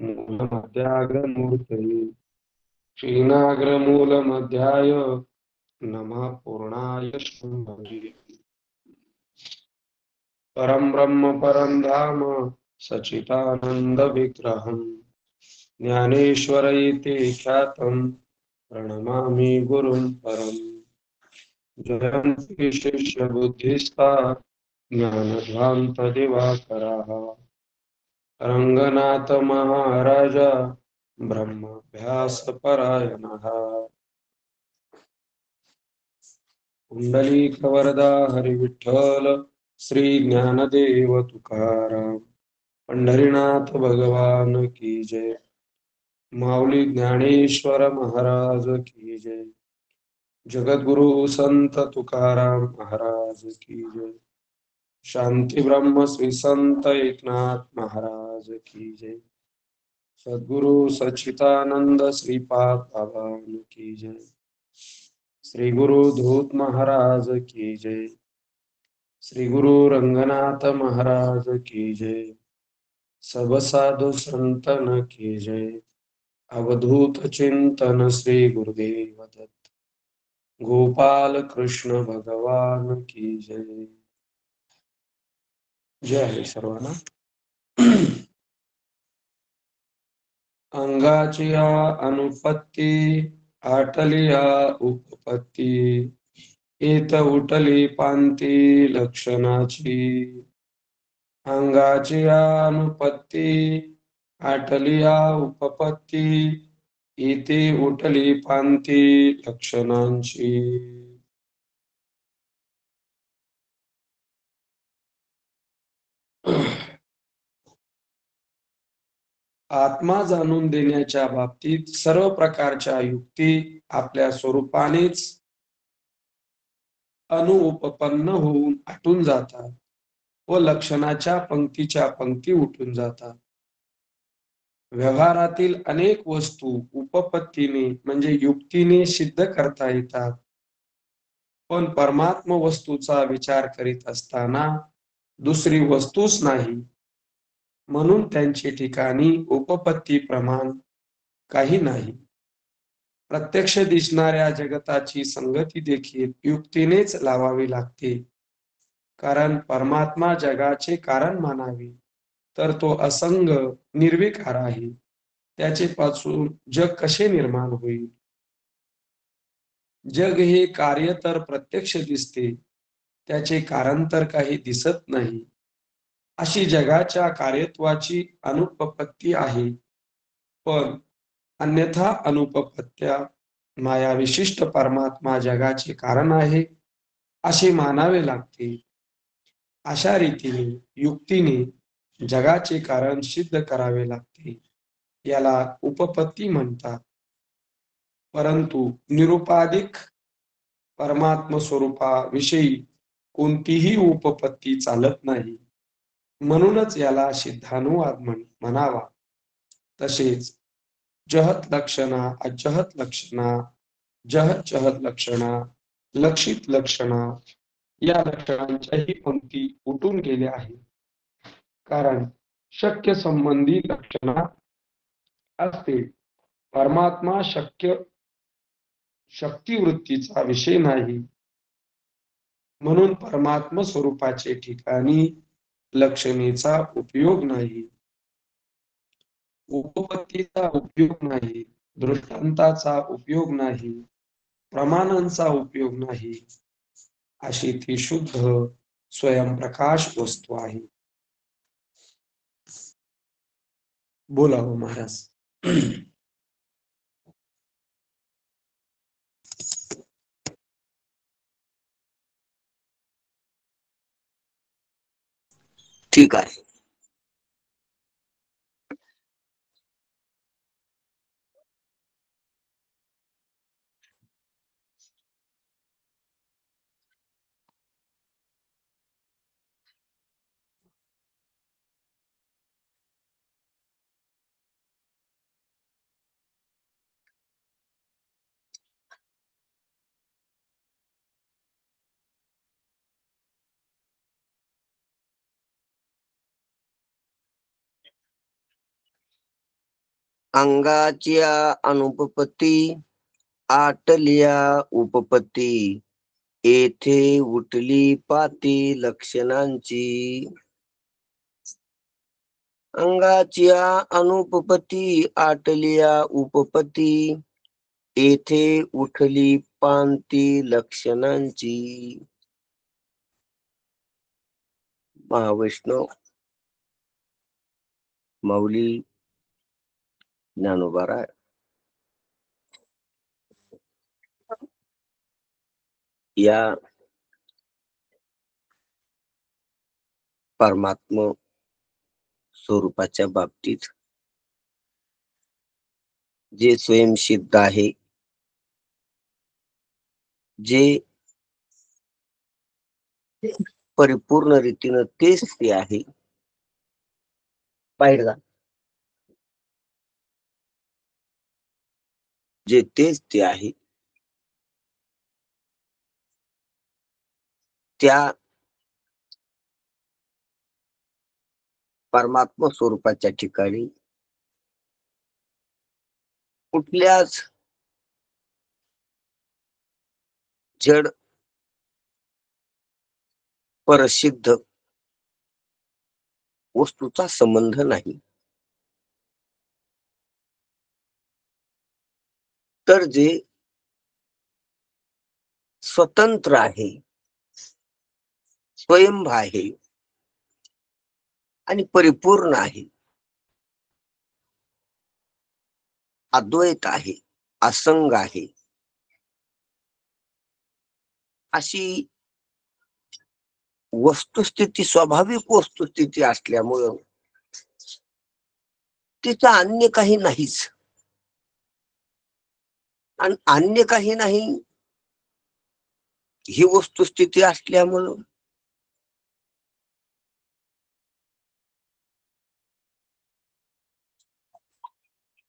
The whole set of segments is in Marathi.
मूलमध्याग्रमूर्तये श्रीनाग्रमूलमध्याय नमः पूर्णाय शम्भवे। परं ब्रह्म परं धाम सच्चिदानन्दविग्रहम् ज्ञानेश्वर इति ख्यातं प्रणमामि गुरुं परम्। जयन्ति शिष्यबुद्धिस्ता ज्ञानध्वान्तदिवाकराः रङ्गनाथ महाराज ब्रह्माभ्यासपरायणः। पुंडलीकवरदा हरिविठ्ठल श्री ज्ञानदेव तुकाराम पंढरीनाथ भगवान की जय। माऊली ज्ञानेश्वर महाराज की जय। जगद्गुरु संत तुकाराम महाराज की जय। शांती ब्रह्म श्री संत एकनाथ महाराज की जय। सद्गुरु सच्चिदानंद श्रीपाद भगवान की जय। श्री गुरु धूत महाराज की जय। श्री गुरु रंगनाथ महाराज की जय। सब साधु संतन की जय। अवधूत चिंतन श्री गुरुदेव दत्त। गोपाल कृष्ण भगवान की जय। जय हरी सर्वांना। अंगाची अनुपत्ती आटली उपपत्ती येत उठली पांती लक्षणाची। अंगाची अनुपत्ती आटली उपपत्ती येते उठली पांती लक्षणांची। आत्मा जाणून देण्याच्या बाबतीत सर्व प्रकारच्या युक्ती आपल्या स्वरूपानेच अनुपपन्न होऊन आटून जातात व लक्षणाच्या पंक्तीच्या पंक्ती उठून जातात। व्यवहारातील अनेक वस्तू उपपत्तीने म्हणजे युक्तीने सिद्ध करता येतात, पण परमात्म वस्तूचा विचार करीत असताना दुसरी वस्तूच नाही, म्हणून त्यांचे ठिकाणी उपपत्ती प्रमाण काही नाही। प्रत्यक्ष दिसणाऱ्या जगताची संगती देखील युक्तीनेच लावावी लागते, कारण परमात्मा जगाचे कारण मानावे तर तो असंग निर्विकार आहे, त्याचे पासून जग कसे निर्माण होईल। जग हे कार्य तर प्रत्यक्ष दिसते, त्याचे कारण तर काही दिसत नाही। अशी जगाच्या कार्यत्वाची अनुपपत्ती आहे, पण अन्यथा अनुपपत्त्या माया विशिष्ट परमात्मा जगाचे कारण आहे असे मानावे लागते। अशा रीतीने युक्तीने जगाचे कारण सिद्ध करावे लागते, याला उपपत्ती म्हणतात। परंतु निरुपाधिक परमात्म स्वरूपाविषयी कोणतीही उपपत्ती चालत नाही, म्हणूनच याला सिद्धानुवाद म्हणावा। तसेच जहत लक्षणा अजहत लक्षणा जहत जहत लक्षणा लक्षित लक्षणा या लक्षणांच्याही पंक्ती उठून गेल्या आहेत, कारण शक्य संबंधी लक्षणा असते। परमात्मा शक्तिवृत्तीचा विषय नाही, म्हणून परमात्म स्वरूपाचे ठिकाणी लक्षणेचा उपयोग नाही, उपपत्तीचा उपयोग नाही, दृष्टांताचा उपयोग नाही, प्रमाणांचा उपयोग नाही। अशी ती शुद्ध स्वयंप्रकाश वस्तू आहे। बोला हो महाराज। ठीक आहे। अंगाच्या अनुपपती आटलिया उपपती, येथे उठली पाती लक्षणांची. अंगाच्या अनुपपती आटलिया उपपती, येथे उठली पांती लक्षणांची. महावैष्णव माऊली ज्ञानोबा राय या परमात्मा स्वरूपाच्या बाबतीत जे स्वयंसिद्ध आहे, जे परिपूर्ण रीतीनं तेच ते आहे. बाहेर जा. जे तेच ते आहे, त्या परमात्मा स्वरूपाच्या ठिकाणी कुठल्याच जड परसिद्ध वस्तूचा संबंध नाही. तर जे स्वतंत्र आहे, स्वयंभ आहे आणि परिपूर्ण आहे, अद्वैत आहे, असंग आहे, अशी वस्तुस्थिती स्वाभाविक वस्तुस्थिती असल्यामुळं तिचं अन्य काही नाहीच. आणि अन्य काही नाही ही वस्तुस्थिती असल्यामुळं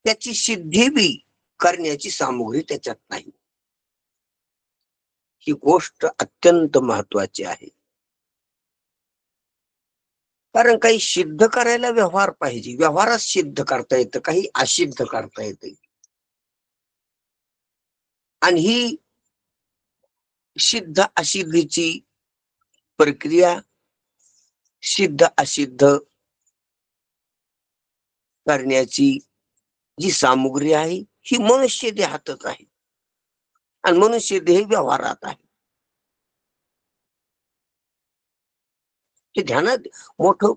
त्याची सिद्धी बी करण्याची सामुग्री त्याच्यात नाही. ही गोष्ट अत्यंत महत्वाची आहे. कारण काही सिद्ध करायला व्यवहार पाहिजे. व्यवहारात सिद्ध करता येतं, काही असिद्ध करता येते. आणि ही सिद्ध असिद्धीची प्रक्रिया, सिद्ध असिद्ध करण्याची जी सामुग्री आहे, ही मनुष्य देहातच आहे. आणि मनुष्य देह व्यवहारात आहे. हे ध्यानात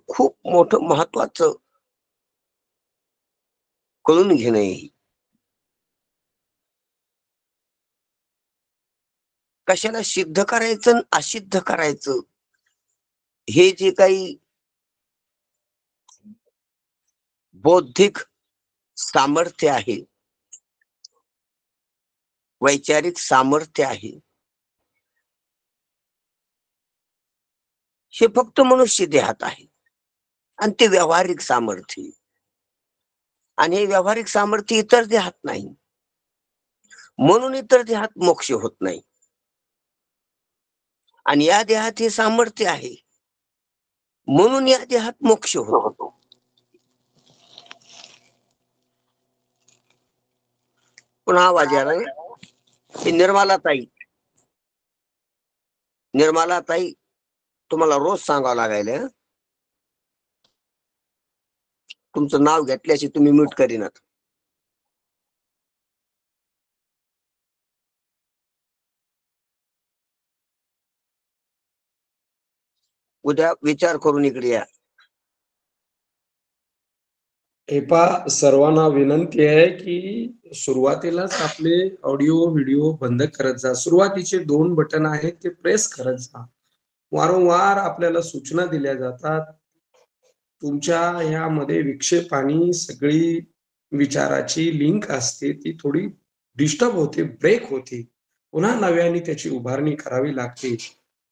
खूप मोठं महत्वाचं कळून घेणं आहे. कशाला सिद्ध करायचं आणि असिद्ध करायचं, हे जे काही बौद्धिक सामर्थ्य आहे, वैचारिक सामर्थ्य आहे, हे फक्त मनुष्य देहात आहे. आणि ते व्यावहारिक सामर्थ्य, आणि हे व्यावहारिक सामर्थ्य इतर देहात नाही. म्हणून इतर देहात मोक्ष होत नाही. आणि या देहात हे सामर्थ्य आहे, म्हणून या देहात मोक्ष होतो. पुन्हा आवाज यायला हे निर्मला ताई तुम्हाला रोज सांगावं लागायला. तुमचं नाव घेतल्याशी तुम्ही म्यूट करीनात. उद्या विचार करून इकडे या. हे पहा, सर्वांना विनंती आहे की सुरुवातीलाच आपले ऑडिओ व्हिडिओ बंद करत जा. सुरुवातीचे 2 बटन आहेत ते प्रेस करत जा. वारंवार आपल्याला सूचना दिल्या जातात. तुमच्या ह्यामध्ये विक्षेप आणि सगळी विचाराची लिंक असते, ती थोडी डिस्टर्ब होते, ब्रेक होते. पुन्हा नव्याने त्याची उभारणी करावी लागते.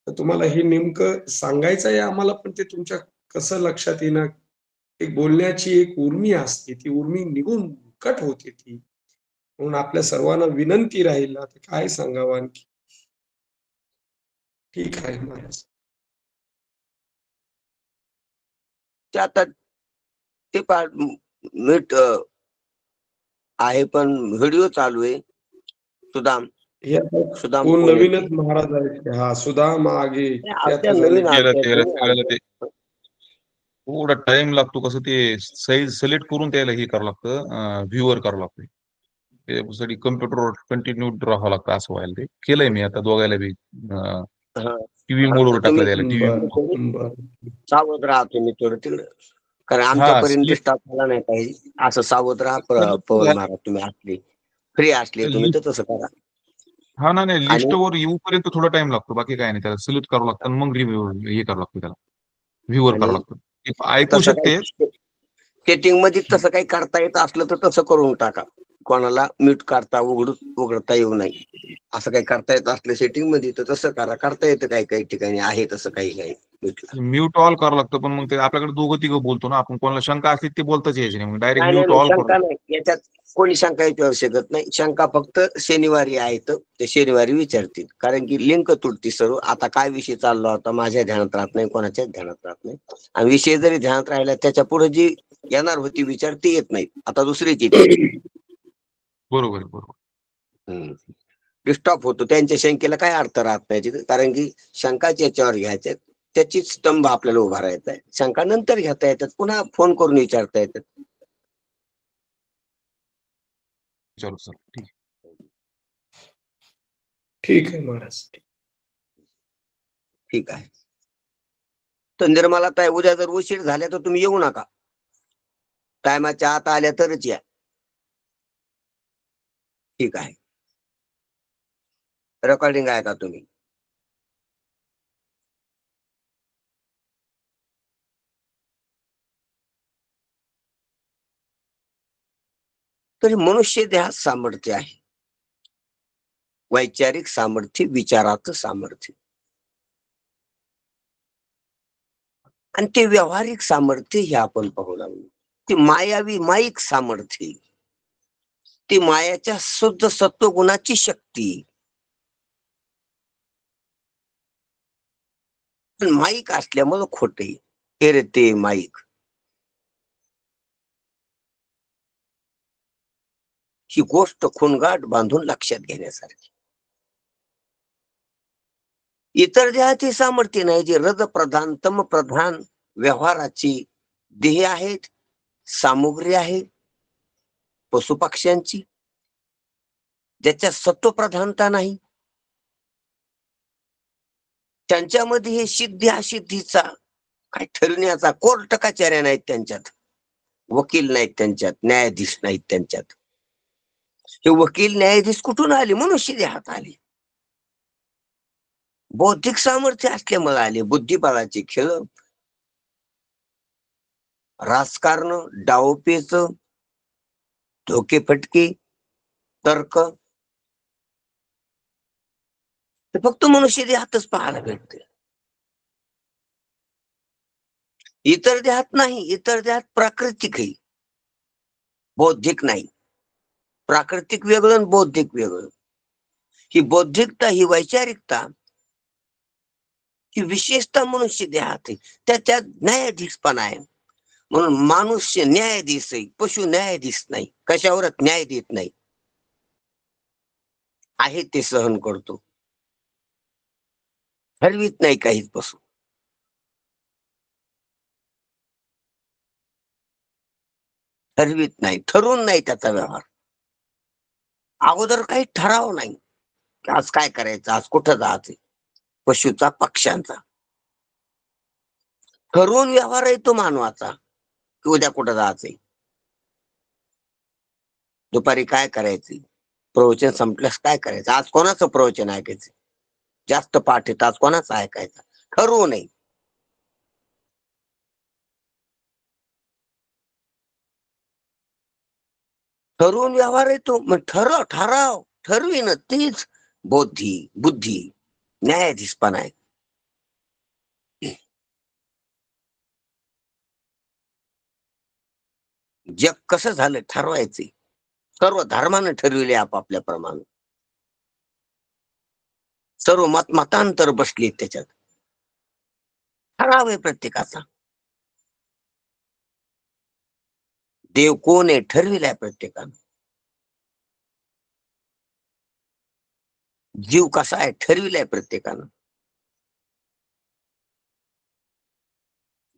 तर तुम्हाला हे नेमकं सांगायचं आहे आम्हाला, पण ते तुमच्या कसं लक्षात येणार? एक बोलण्याची एक उर्मी असते, ती उर्मी निघून कट होते ती. म्हणून आपल्या सर्वांना विनंती राहील, आता काय सांगावं आणखी. ठीक आहे महाराज. ते आता ते मीट आहे, पण व्हिडिओ चालू आहे. सुदाम हे आता सुदाम कोण कोण नवीनच महाराज आहेत हा सुदाम मागे ते ते आलत्या, आता नवीन झाले त्याला आलत्या, त्याला नवीन त्याला ते आलत्या. थोडा टाइम लागतो, कसं ते साईज सिलेक्ट करून त्याला हे करावं लागतं, व्ह्यूवर करावं लागतं. त्यासाठी कम्प्युटरवर कंटिन्यू राहावं लागतं, असं व्हायला ते केलंय मी आता दोघायला बी. हा. टीव्ही हा, मोडवर तर टाकलं तुम्ही त्याला टीव्ही. बर सावध राहा तुम्ही थोडं तिकडं, कारण हा आमच्यापर्यंत स्लिप स्टाफ आला नाही पाहिजे. असं सावध राहा. पवन महाराज तुम्ही असले फ्री असले तुम्ही तर तसं करा. हा नाही आणि लिस्टवर येऊपर्यंत थोडा टाइम लागतो, बाकी काय नाही. त्याला सिलेक्ट करावं लागतं आणि मग रिव्ह्यू हे करावं लागतं, त्याला व्ह्यूवर करावं आणि लागतं. ते ऐकू तसं शकते. काही सेटिंग मध्ये तसं काही करता येत असलं तर तसं करून टाका. कोणाला म्यूट करता उघडता येऊ नये असं काही करता येत असलं सेटिंग मध्ये तर तसं करा. करता येतं काही काही ठिकाणी आहे तसं काही काही म्यूटला. म्यूट ऑल करावं लागतं, पण मग ते आपल्याकडे दोघं तिघं बोलतो ना आपण, कोणाला शंका असली ते बोलताच यायची नाही, मग डायरेक्ट नाही नाही म्यूट नाही, ऑल शंका करून. नाही याच्यात. कोणी शंका याच्यावर शकत नाही. शंका फक्त शनिवारी आहेत, ते शनिवारी विचारतील. कारण की लिंक तुटती सर्व. आता काय विषय चालला होता माझ्या ध्यानात राहत नाही, कोणाच्याच ध्यानात राहत नाही. आणि विषय जरी ध्यानात राहिला त्याच्या पुढे जी येणार होती विचार ती येत नाही, आता दुसरीच येते. बरोबर आहे, बरोबर. डिस्टॉप होतो. त्यांच्या शंकेला काय अर्थ राहत नाही तिथे, कारण की शंकाच याच्यावर घ्यायच्या, त्याचीच स्तंभ आपल्याला उभा राहत आहे. शंका नंतर घेता येतात, पुन्हा फोन करून विचारता येतात. चलो सर, ठीक ठीक आहे महाराज. ठीक आहे. तर निर्मला ताई, उद्या जर उशीर झाल्या तर तुम्ही येऊ नका. टायमाच्या आत आल्या तरच या. ठीक आहे. रेकॉर्डिंग आहे का तुम्ही? तरी मनुष्य देहात सामर्थ्य आहे. वैचारिक सामर्थ्य, विचाराचं सामर्थ्य, आणि ते व्यावहारिक सामर्थ्य हे आपण पाहू लागलो. ते मायावी माईक सामर्थ्य, ती मायाच्या शुद्ध सत्वगुणाची शक्ती. पण माईक असल्यामुळं खोटे. हे रे ते माईक, ही गोष्ट खूणगाठ बांधून लक्षात घेण्यासारखी. इतर देहाची सामर्थ्य नाही, जे रज प्रधान तम प्रधान व्यवहाराची देह आहेत, सामुग्री आहे पशुपक्ष्यांची, ज्याच्या सत्वप्रधानता नाही. त्यांच्यामध्ये हे सिद्धी असिद्धीचा काय ठरवण्याचा कोर्ट कचऱ्या नाहीत त्यांच्यात, वकील नाहीत त्यांच्यात, न्यायाधीश नाहीत त्यांच्यात. हे वकील न्यायाधीश कुठून आले? मनुष्य देहात आले. बौद्धिक सामर्थ्य असल्यामुळे आले. बुद्धिबळाचे खेळ, राजकारण, डावपेच, धोकेफटके, तर्क, हे फक्त मनुष्य देहातच पाहायला भेटते. इतर देहात नाही. इतर देहात प्राकृतिक आहे, बौद्धिक नाही. प्राकृतिक वेगळं आणि बौद्धिक वेगळं. ही बौद्धिकता, ही वैचारिकता, ही विशेषता मनुष्य देहात आहे. त्याच्यात न्यायाधीशपणा आहे. म्हणून माणूस न्यायाधीश आहे, पशु न्यायाधीश नाही. कशावरच न्याय देत नाही, आहे ते सहन करतो, ठरवीत नाही काहीच पशु. ठरवीत नाही, ठरवून नाही त्याचा व्यवहार. अगोदर काही ठराव नाही की आज काय करायचं, आज कुठं जायचं. पशुचा, पक्ष्यांचा ठरवून व्यवहार आहे तो मानवाचा, की उद्या कुठं जायचंय, दुपारी काय करायचं, प्रवचन संपल्यास काय करायचं, आज कोणाचं प्रवचन ऐकायचं, जास्त पाठ येत आज कोणाचं ऐकायचं, ठरवू नये. ठरवून व्यवहार येतो. मग ठराव ठरवीन तीच बुद्धी न्यायाधीशपणा आहे. जग कसं झालं ठरवायचे. सर्व धर्मानं ठरविले आपापल्या प्रमाणे. सर्व मतांतर बसले त्याच्यात. ठराव आहे प्रत्येकाचा. देव कोण आहे ठरविलाय प्रत्येकानं. जीव कसा आहे ठरविलाय प्रत्येकानं.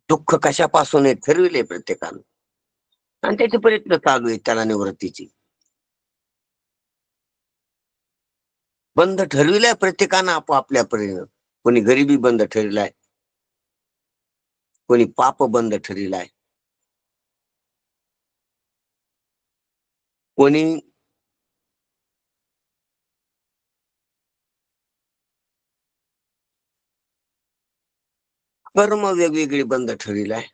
दुःख कशापासून आहे ठरविले प्रत्येकानं, आणि त्याचे प्रयत्न चालू आहेत त्याला निवृत्तीची. बंध ठरविलाय प्रत्येकानं आपापल्या परीनं. कोणी गरिबी बंद ठरविलाय, कोणी पाप बंद ठरविलाय, कोणी कर्म वेगवेगळी बंद ठरविलाय,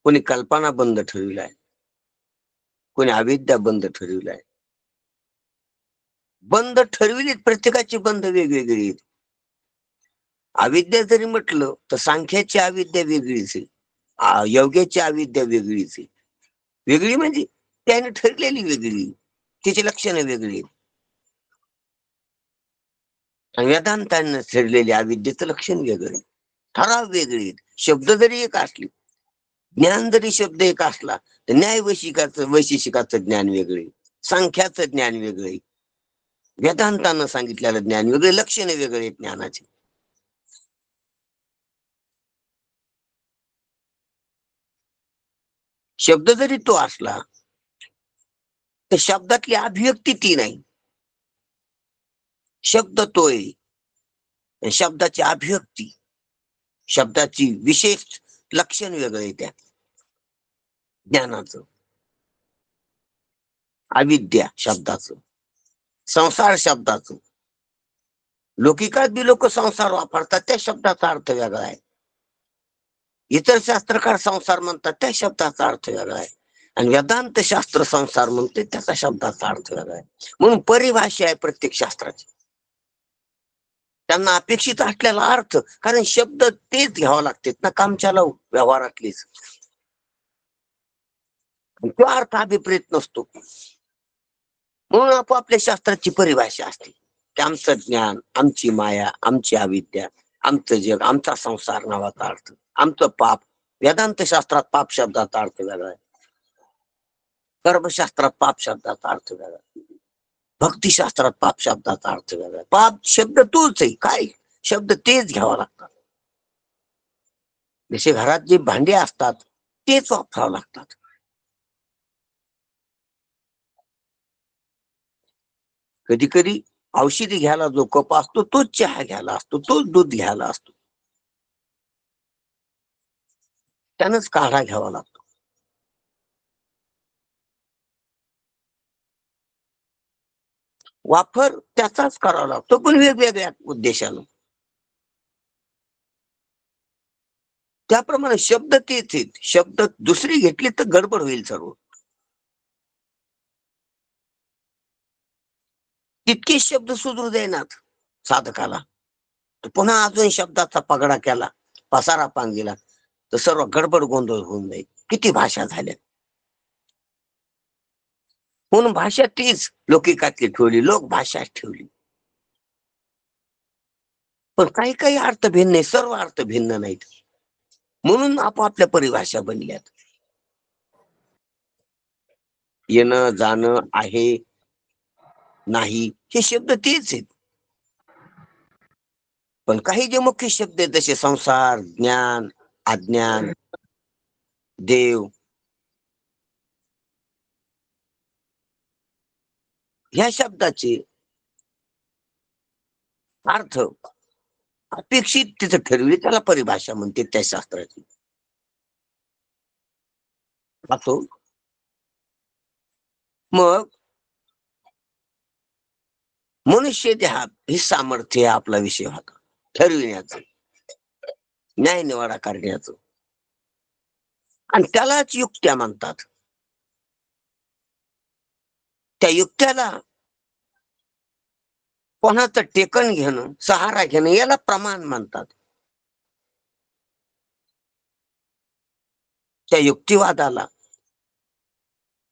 कोणी कल्पना बंद ठरविलाय, कोणी अविद्या बंद ठरविलाय. बंद ठरविलीत प्रत्येकाची बंद वेगवेगळी आहेत. अविद्या जरी म्हटलं तर सांख्याची अविद्या वेगळीच आहे, योग्याची अविद्या वेगळीच आहे. वेगळी म्हणजे त्याने ठरलेली वेगळी, तिची लक्षणं वेगळी. वेदांतांना ठरलेली अविद्येचं लक्षण वेगळं, ठराव वेगळे. शब्द जरी एक असले, ज्ञान जरी शब्द एक असला, तर न्याय वैशेषिकाचं ज्ञान वेगळे, सांख्याचं ज्ञान वेगळे, वेदांतानं सांगितलेलं ज्ञान वेगळे, लक्षणे वेगळे ज्ञानाचे. शब्द जरी तो असला तर शब्दातली अभिव्यक्ती ती नाही. शब्द तोय, शब्दाची अभिव्यक्ती, शब्दाची विशेष लक्षण वेगळे त्या ज्ञानाचं. अविद्या शब्दाचं, संसार शब्दाचं. लौकिकात बी लोक संसार वापरतात, त्या शब्दाचा अर्थ वेगळा आहे. इतर शास्त्रकार संसार म्हणतात, त्या शब्दाचा अर्थ वेगळा आहे. आणि वेदांत शास्त्र संसार म्हणते, त्याचा शब्दाचा अर्थ वेगळा आहे. म्हणून परिभाषा आहे प्रत्येक शास्त्राची. त्यांना अपेक्षित असलेला अर्थ, कारण शब्द तेच घ्यावं लागतात ना कामच्याला व्यवहारातलीच, तो अर्थ अभिप्रेत नसतो. म्हणून आपापल्या शास्त्राची परिभाषा असते की आमचं ज्ञान, आमची माया, आमची अविद्या, आमचं जग, आमचा संसार नावाचा अर्थ, आमचं पाप. वेदांत शास्त्रात पाप शब्दाचा अर्थ वेगळा आहे, कर्मशास्त्रात पाप शब्दाचा अर्थ वेगळा आहे, भक्तिशास्त्रात पाप शब्दाचा अर्थ वेगळा आहे. पाप शब्द तोच आहे, काय शब्द तेच घ्यावा लागतात. जसे घरात जे भांडे असतात तेच वापरावं लागतात. कधी कधी औषधी घ्यायला जो कप असतो तोच चहा घ्यायला असतो, तोच दूध घ्यायला असतो, त्यानंच काढा घ्यावा लागतो. वापर त्याचाच करावा लागतो, पण वेगवेगळ्या उद्देशानं. त्याप्रमाणे शब्द तेच आहेत. शब्द दुसरी घेतली तर गडबड होईल सर्व. तितकेच शब्द सुधरू देणार साधकाला, तर पुन्हा अजून शब्दाचा पगडा केला, पसारा पांगिला, तर सर्व गडबड गोंधळ होऊन जाईल. किती भाषा झाल्या. म्हणून भाषा तीच लौकिकातली ठेवली, लोक भाषा ठेवली. पण काही काही अर्थ भिन्न आहे, सर्व अर्थ भिन्न नाहीत. म्हणून आपापल्या परिभाषा बनल्यात. येणं जाणं आहे नाही हे शब्द तेच आहेत, पण काही जे मुख्य शब्द आहेत जसे संसार, ज्ञान, अज्ञान, देव, ह्या शब्दाचे अर्थ अपेक्षित तिथं ठरवली, त्याला परिभाषा म्हणते त्या शास्त्राची. असो, मग मनुष्य देहात हे सामर्थ्य आपला विषय होता ठरविण्याचं, न्याय निवाडा करण्याचं, आणि त्यालाच युक्त्या म्हणतात. त्या युक्त्याला कोणाचं टेकन घेणं, सहारा घेणं, याला प्रमाण म्हणतात. त्या युक्तिवादाला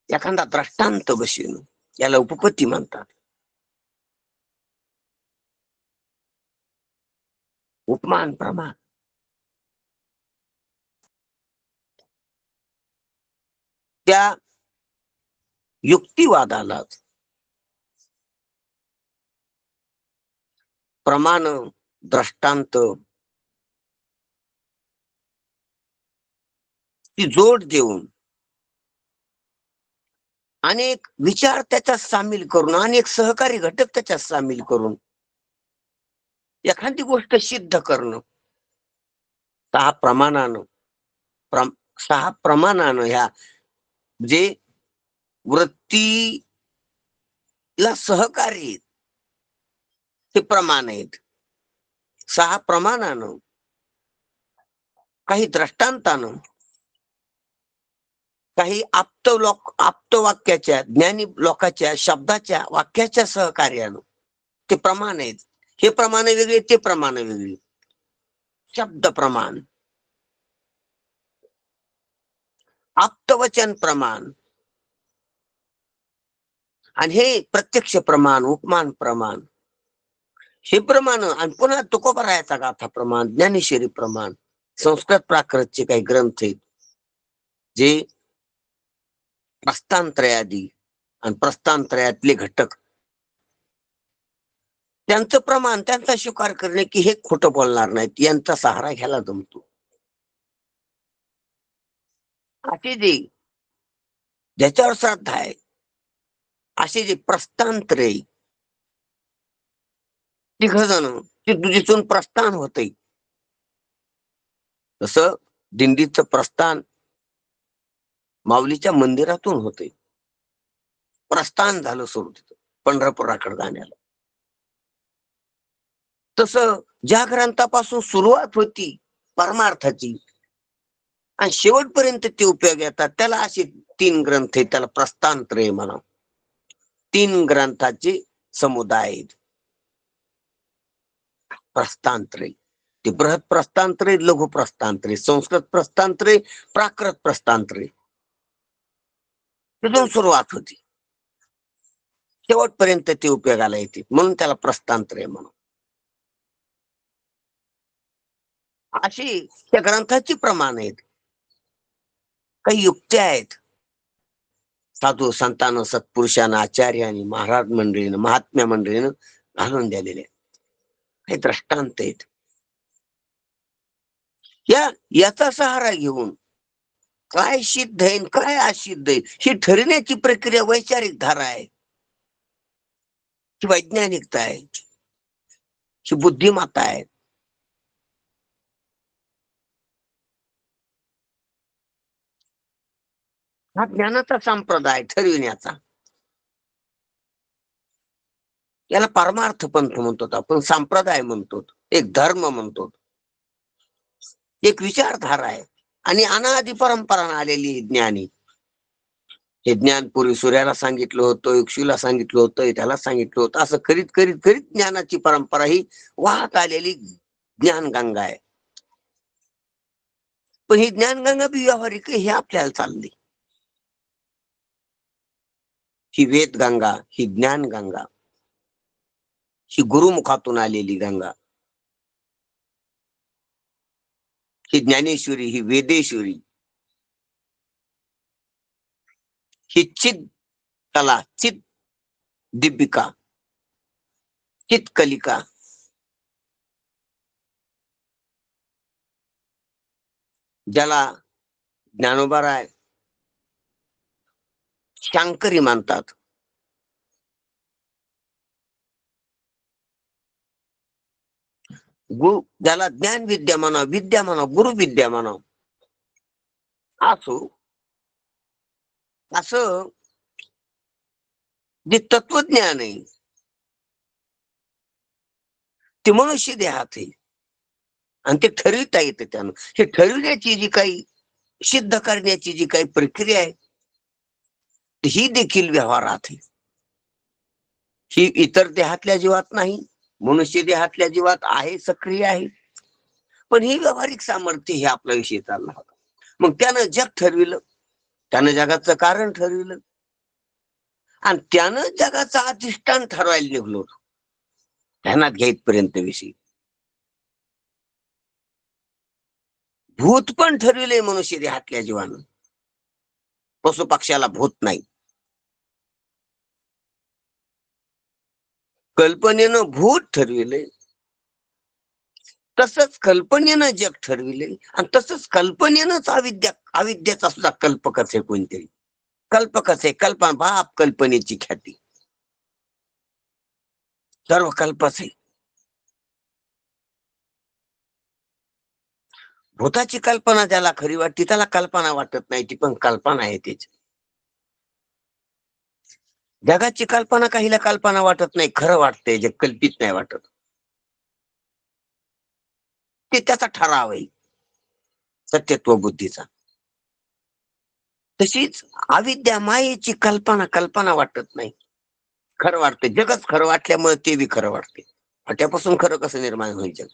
एखादा दृष्टांत बसविणं, याला उपपत्ती म्हणतात. उपमान, प्रमाण. त्या युक्तिवादाला प्रमाण, दृष्टांत ती जोड देऊन अनेक विचार त्याच्यात सामील करून, अनेक सहकारी घटक त्याच्यात सामील करून एखादी गोष्ट सिद्ध करणं, सहा प्रमाणानं सहा प्रमाणानं ह्या जे वृत्तीला सहकारी हे प्रमाण आहेत. सहा प्रमाणानं, काही दृष्टांतानं, काही आप्तवाक्याच्या, ज्ञानी लोकाच्या शब्दाच्या वाक्याच्या सहकार्यानं ते प्रमाण आहेत. हे प्रमाण वेगळे, ते प्रमाण वेगळे. शब्द प्रमाण, आप्तवचन प्रमाण आणि हे प्रत्यक्ष प्रमाण, उपमान प्रमाण, हे प्रमाण. आणि पुन्हा तुकोबरायाचा गाथा प्रमाण, ज्ञानेश्वरी प्रमाण, संस्कृत प्राकृतचे काही ग्रंथ आहेत जे प्रस्थानत्रयादी आणि प्रस्थानत्रयातले घटक, त्यांचं प्रमाण, त्यांचा स्वीकार करणे की हे खोटं बोलणार नाहीत, यांचा सहारा घ्यायला जमतो. असे जे ज्याच्यावर श्रद्धा आहे, असे जे प्रस्थानत्रय, तिघजण जिथून प्रस्थान होते, तसं दिंडीचं प्रस्थान माऊलीच्या मंदिरातून होते. प्रस्थान झालं सोडून तिथं पंढरपुराकडे जाण्याला. तसं ज्या ग्रंथापासून सुरुवात होती परमार्थाची आणि शेवटपर्यंत ते उपयोग येतात, त्याला असे 3 ग्रंथ आहेत. त्याला प्रस्थानत्रय म्हणा. 3 ग्रंथाचे समुदाय आहेत. प्रस्थानत्रय, ते बृहत प्रस्थानत्रय, लघु प्रस्थानत्रय, संस्कृत प्रस्थानत्रय, प्राकृत प्रस्थानत्रय. तिथून सुरुवात होती, शेवटपर्यंत ते उपयोगाला येते, म्हणून त्याला प्रस्थानत्रय म्हणून. अशी त्या ग्रंथाची प्रमाण आहेत. काही युक्त्या आहेत साधू संतांना, सत्पुरुषांना, आचार्यांनी, महाराज मंडळीनं, महात्म्या मंडळीनं घालून दिलेले हे दृष्टांत आहेत. याचा सहारा घेऊन काय सिद्ध आहे, काय असिद्ध आहे, ही ठरवण्याची प्रक्रिया वैचारिक धारा आहे, ही वैज्ञानिकता आहे, ही बुद्धिमत्ता आहे. हा ज्ञानाचा संप्रदाय ठरविण्याचा, याला परमार्थ पंथ म्हणतो आपण, संप्रदाय म्हणतो, एक धर्म म्हणतो, एक विचारधारा आहे. आणि अनादि परंपरा आलेली ज्ञानी, हे ज्ञान पूर्वी सूर्याला सांगितलं होतं, इक्षूला सांगितलं होतं, त्याला सांगितलं होतं, असं करीत करीत करीत ज्ञानाची परंपरा ही वाहत आलेली ज्ञानगंगा आहे. पण ही ज्ञानगंगा बी व्यावहारिक हे आपल्याला चालली. ही वेदगंगा, ही ज्ञानगंगा, ही गुरुमुखातून आलेली गंगा, ही ज्ञानेश्वरी, ही वेदेश्वरी, ही चित कला, चित दीपिका, चित कलिका, ज्याला ज्ञानोबा शांकरी मानतात. ज्याला ज्ञान विद्या म्हणा, विद्या म्हणा, गुरु विद्या म्हणा, असो, असं जे तत्वज्ञान आहे ते मनुष्य देहात आहे आणि ते ठरविता येते. त्यानं हे ठरविण्याची जी काही, सिद्ध करण्याची जी काही प्रक्रिया आहे ही देखील व्यवहारात आहे. ही इतर देहातल्या जीवात नाही, मनुष्य देहातल्या जीवात आहे, सक्रिय आहे. पण ही व्यावहारिक सामर्थ्य हे आपला विषय चालला होता. मग त्यानं जग ठरविलं, त्यानं जगाचं कारण ठरविलं आणि त्यानं जगाचं अधिष्ठान ठरवायला निघलो ध्यानात घ्यायपर्यंत विषयी. भूत पण ठरविलंय मनुष्य देहातल्या जीवानं, पशु पक्षाला भूत नाही. कल्पनेनं भूत ठरविलंय तसंच कल्पनेनं जग ठरविले आणि तसंच कल्पनेनंच अविद्याचा सुद्धा कल्पकच आहे कोणतरी. कल्पकच आहे, कल्पना बाप कल्पनेची ख्याती, सर्व कल्पच आहे. भूताची कल्पना ज्याला खरी वाटते त्याला कल्पना वाटत नाही, ती पण कल्पना आहे त्याची. जगाची कल्पना काहीला कल्पना वाटत नाही, खरं वाटतंय, जे कल्पित नाही वाटत. ते त्याचा ठराव आहे सत्यत्व बुद्धीचा. तशीच अविद्या मायेची कल्पना वाटत नाही, खरं वाटतं. जगच खरं वाटल्यामुळे ते बी खरं वाटते. त्यापासून खरं कसं निर्माण होईल जग?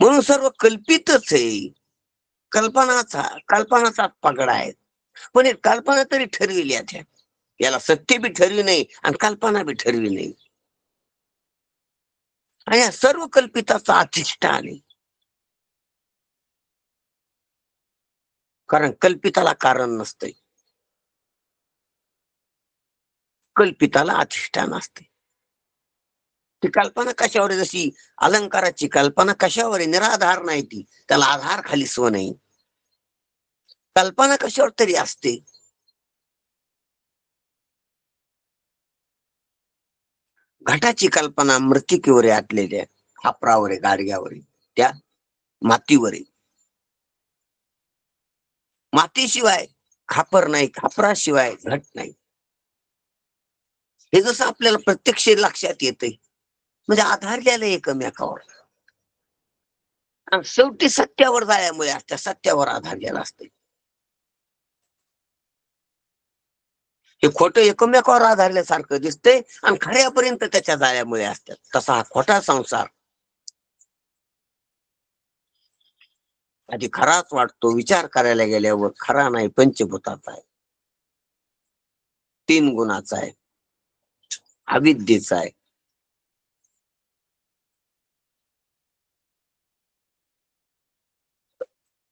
म्हणून सर्व कल्पितच आहे. कल्पनाचा पगडा आहे. पण हे कल्पना तरी ठरविली आहे. याला सत्य बी ठरवी नाही आणि कल्पना बी ठरवी नाही. आणि या सर्व कल्पिताचा अधिष्ठान आहे. कारण कल्पिताला कारण नसतंय, कल्पिताला अधिष्ठान असते. ती कल्पना कशावर आहे? जशी अलंकाराची कल्पना कशावर आहे? निराधार नाही, ती त्याला आधार खाली स्व नाही. कल्पना कशावर तरी असते. घटाची कल्पना मृत्तिकेवर आहे, आटलेल्या खापरावर आहे, गाडग्यावर आहे, त्या मातीवर आहे. मातीशिवाय खापर नाही, खापराशिवाय घट नाही. हे जसं आपल्याला प्रत्यक्ष लक्षात येतंय, म्हणजे आधारलेलं एकमेकावर आणि शेवटी सत्यावर जाळ्यामुळे असत्या, सत्यावर आधारलेला असते. हे खोटं एकमेकावर आधारल्यासारखं दिसतंय आणि खऱ्यापर्यंत त्याच्या जाळ्यामुळे असतात. तसा हा खोटा संसार आधी खराच वाटतो, विचार करायला गेल्यावर खरा नाही, पंचभूताचा आहे, 3 गुणाचा आहे, अविद्येचा आहे.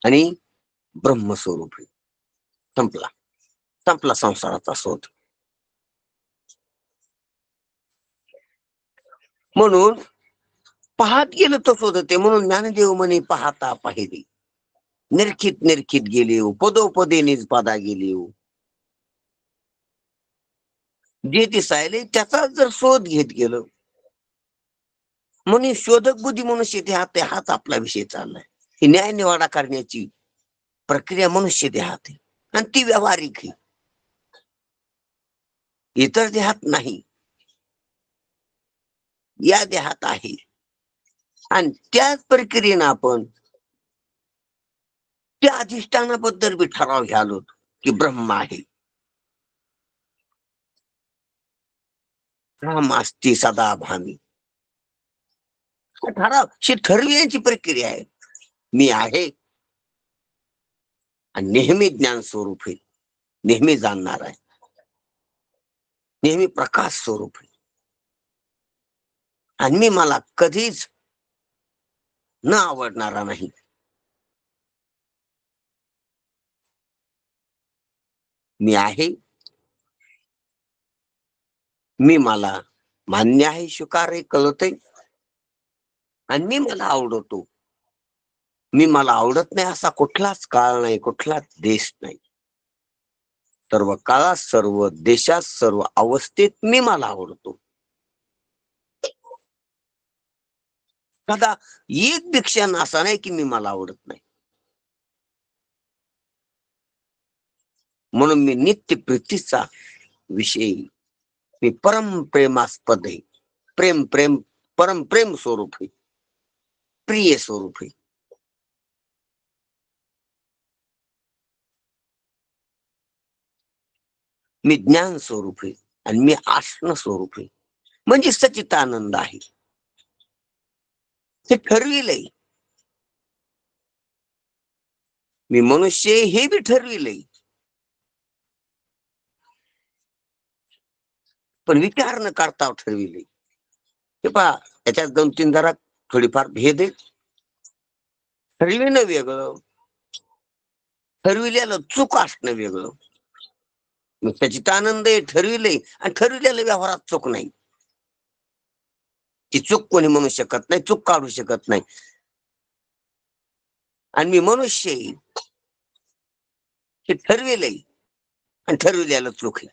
आणि ब्रह्मस्वरूप आहे. संपला संसाराचा शोध. म्हणून पाहत गेलं तर शोधते. म्हणून ज्ञानदेव म्हणे पाहता पाहिली, निरखित गेले, पदोपदे निजपदा गेले. जे दिसायले त्याचा जर शोध घेत गेलं, म्हणून शोधक बुद्धी मनुष्य देहात आहे, हाच आपला विषय चाललाय. ही न्याय निवाडा करण्याची प्रक्रिया मनुष्य देहात आहे आणि ती व्यावहारिक आहे, इतर देहात नाही, या देहात आहे. आणि त्याच प्रक्रियेनं आपण त्या अधिष्ठानाबद्दल बी ठराव घ्यालो की ब्रह्म आहे, राम असती सदा भामी. ठराव ठरविण्याची प्रक्रिया आहे. मी आहे आणि नेहमी ज्ञान स्वरूप आहे, नेहमी जाणणार आहे, नेहमी प्रकाश स्वरूप आहे. आणि मी मला कधीच न आवडणारा नाही. मी आहे, मी मला मान्य आहे, स्वीकार आहे, कळतंय. आणि मी मला आवडतो. मी मला आवडत नाही असा कुठलाच काळ नाही, कुठलाच देश नाही. सर्व काळात, सर्व देशात, सर्व अवस्थेत मी मला आवडतो. कदा एक बी क्षण असा नाही की मी मला आवडत नाही. म्हणून मी नित्य प्रीतीचा विषय, मी परम प्रेमास्पद आहे, परम प्रेम स्वरूप आहे, प्रिय स्वरूप आहे. मी ज्ञान स्वरूप आहे आणि मी आसन स्वरूप आहे, म्हणजे सच्चिदानंद आहे. हे ठरविलंय. मी मनुष्य हे बी ठरविलंय, पण विचार न करता ठरविले. हे पहा, याच्यात 2-3 जरा थोडीफार भेद आहे. ठरविणं वेगळं, ठरविलेलं चूक असणं वेगळं. मग त्याची आनंद आहे, ठरविलंय आणि ठरविलेलं व्यवहारात चूक नाही, ती चूक कोणी म्हणू शकत नाही, चूक काढू शकत नाही. आणि मी मनुष्य आहे हे ठरविलंय आणि ठरविल्याला चूक आहे.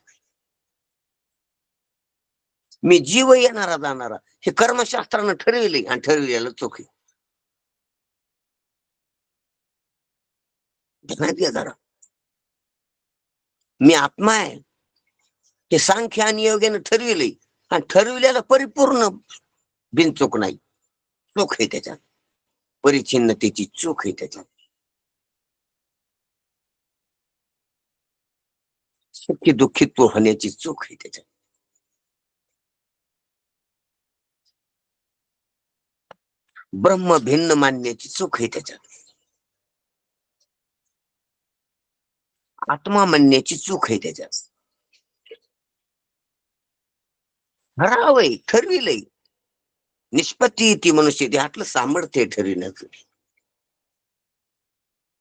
मी जीव येणारा जाणारा हे कर्मशास्त्रानं ठरविलंय आणि ठरविल्याला चूक आहे. ध्यानात घ्या जरा. मी आत्मा आहे हे सांख्य आणि योग्यानं ठरविलंय आणि ठरविल्याला परिपूर्ण बिनचूक नाही, चूक आहे त्याच्यात, परिच्छिन्नतेची चूक आहे त्याच्यात, सुखी दुःखित्व होण्याची चूक आहे त्याच्यात. ब्रह्म भिन्न मानण्याची चूक आहे त्याच्यात. आत्मा म्हणण्याची चूक आहे त्याच्यात. ठरावय, ठरविलंय. निष्पत्ती ती मनुष्य देहातलं सामर्थ्य ठरविण्याचं,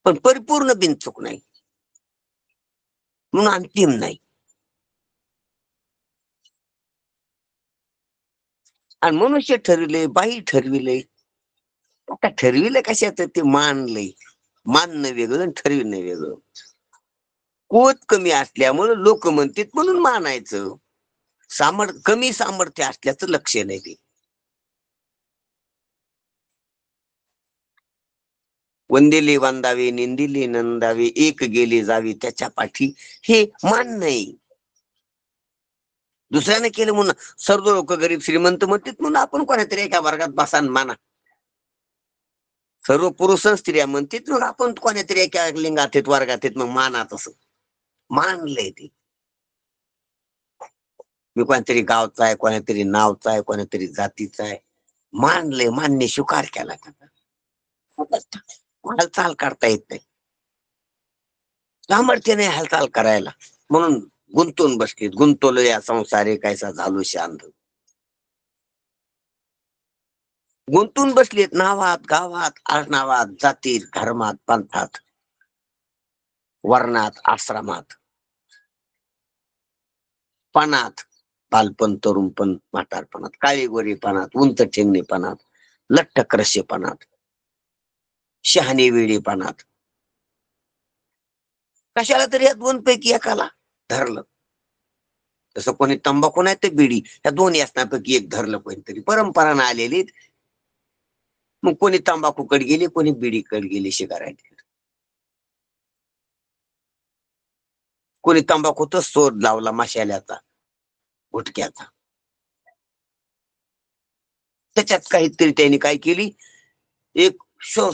पण परिपूर्ण बिनचूक नाही, म्हणून अंतिम नाही. आणि मनुष्य ठरविले, बाई ठरविले. आता ठरविलं कशाचं ते मानलंय. मानणं वेगळं आणि ठरविणं वेगळं. कोत कमी असल्यामुळे लोक म्हणतात म्हणून मानायचं. कमी सामर्थ्य असल्याचं लक्ष नाही ते. वंदिले वंदावे, निंदिले नंदावे, एक गेले जावे त्याच्या पाठी, हे मान नाही. दुसऱ्याने केलं म्हणून सर्व लोक गरीब श्रीमंत म्हणतात म्हणून आपण कोणातरी एका वर्गात बसान माना. सर्व पुरुष स्त्रिया म्हणतात मग आपण कोणातरी एका लिंगात आहेत, वर्गात आहेत, मग माना. तसं मानलंय ते. मी कोणतरी गावचा आहे, कोणातरी नावचा आहे, कोणातरी जातीचा आहे, मानलंय. मान्य स्वीकार केला. हालचाल करता येत नाही, सामर्थ्य नाही हालचाल करायला, म्हणून गुंतून बसलीत. गुंतवलं या संसारे कैसा झालो शांत. गुंतून बसलीत नावात, गावात, आडनावात, जातीत, धर्मात, पंथात, वर्णात, आश्रमात, पणात, बालपण, तरुणपण, म्हातारपणात, काळीगोरीपणात, उंच ठेंगणेपणात, लठ्ठ क्रशेपणात, शहाणे वेळेपणात. कशाला तरी या दोन पैकी एकाला धरलं. तसं कोणी तंबाखू नाही तर बिडी, या दोन यासनापैकी एक धरलं कोणीतरी. परंपरानं आलेली. मग कोणी तंबाखूकडे गेले, कोणी बिडीकडे गेले, सिगारेट. कोणी तंबाखूतच शोध लावला, मशाल्याचा, गुटख्याचा. त्याच्यात काहीतरी त्यांनी काय केली, एक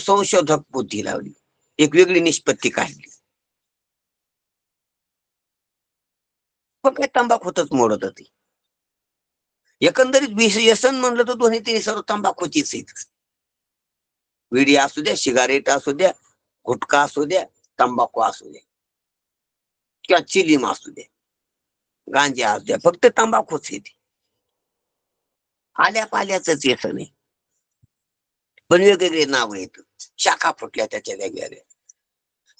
संशोधक बुद्धी लावली, एक वेगळी निष्पत्ती काढली. पण काय तंबाखूतच मोडत होती. एकंदरीत व्यसन म्हणलं तर दोन्ही तिन्ही सर्व तंबाखूचीच आहेत. विडी असू द्या, सिगारेट असू द्या, गुटखा असू द्या, तंबाखू असू द्या, किंवा चिलीम असू द्या, गांजा असू द्या, फक्त तंबाखूच येते. आल्या पाल्याच व्यसन आहे, पण वेगवेगळे नाव येत, शाखा फुटल्या त्याच्या वेगवेगळ्या.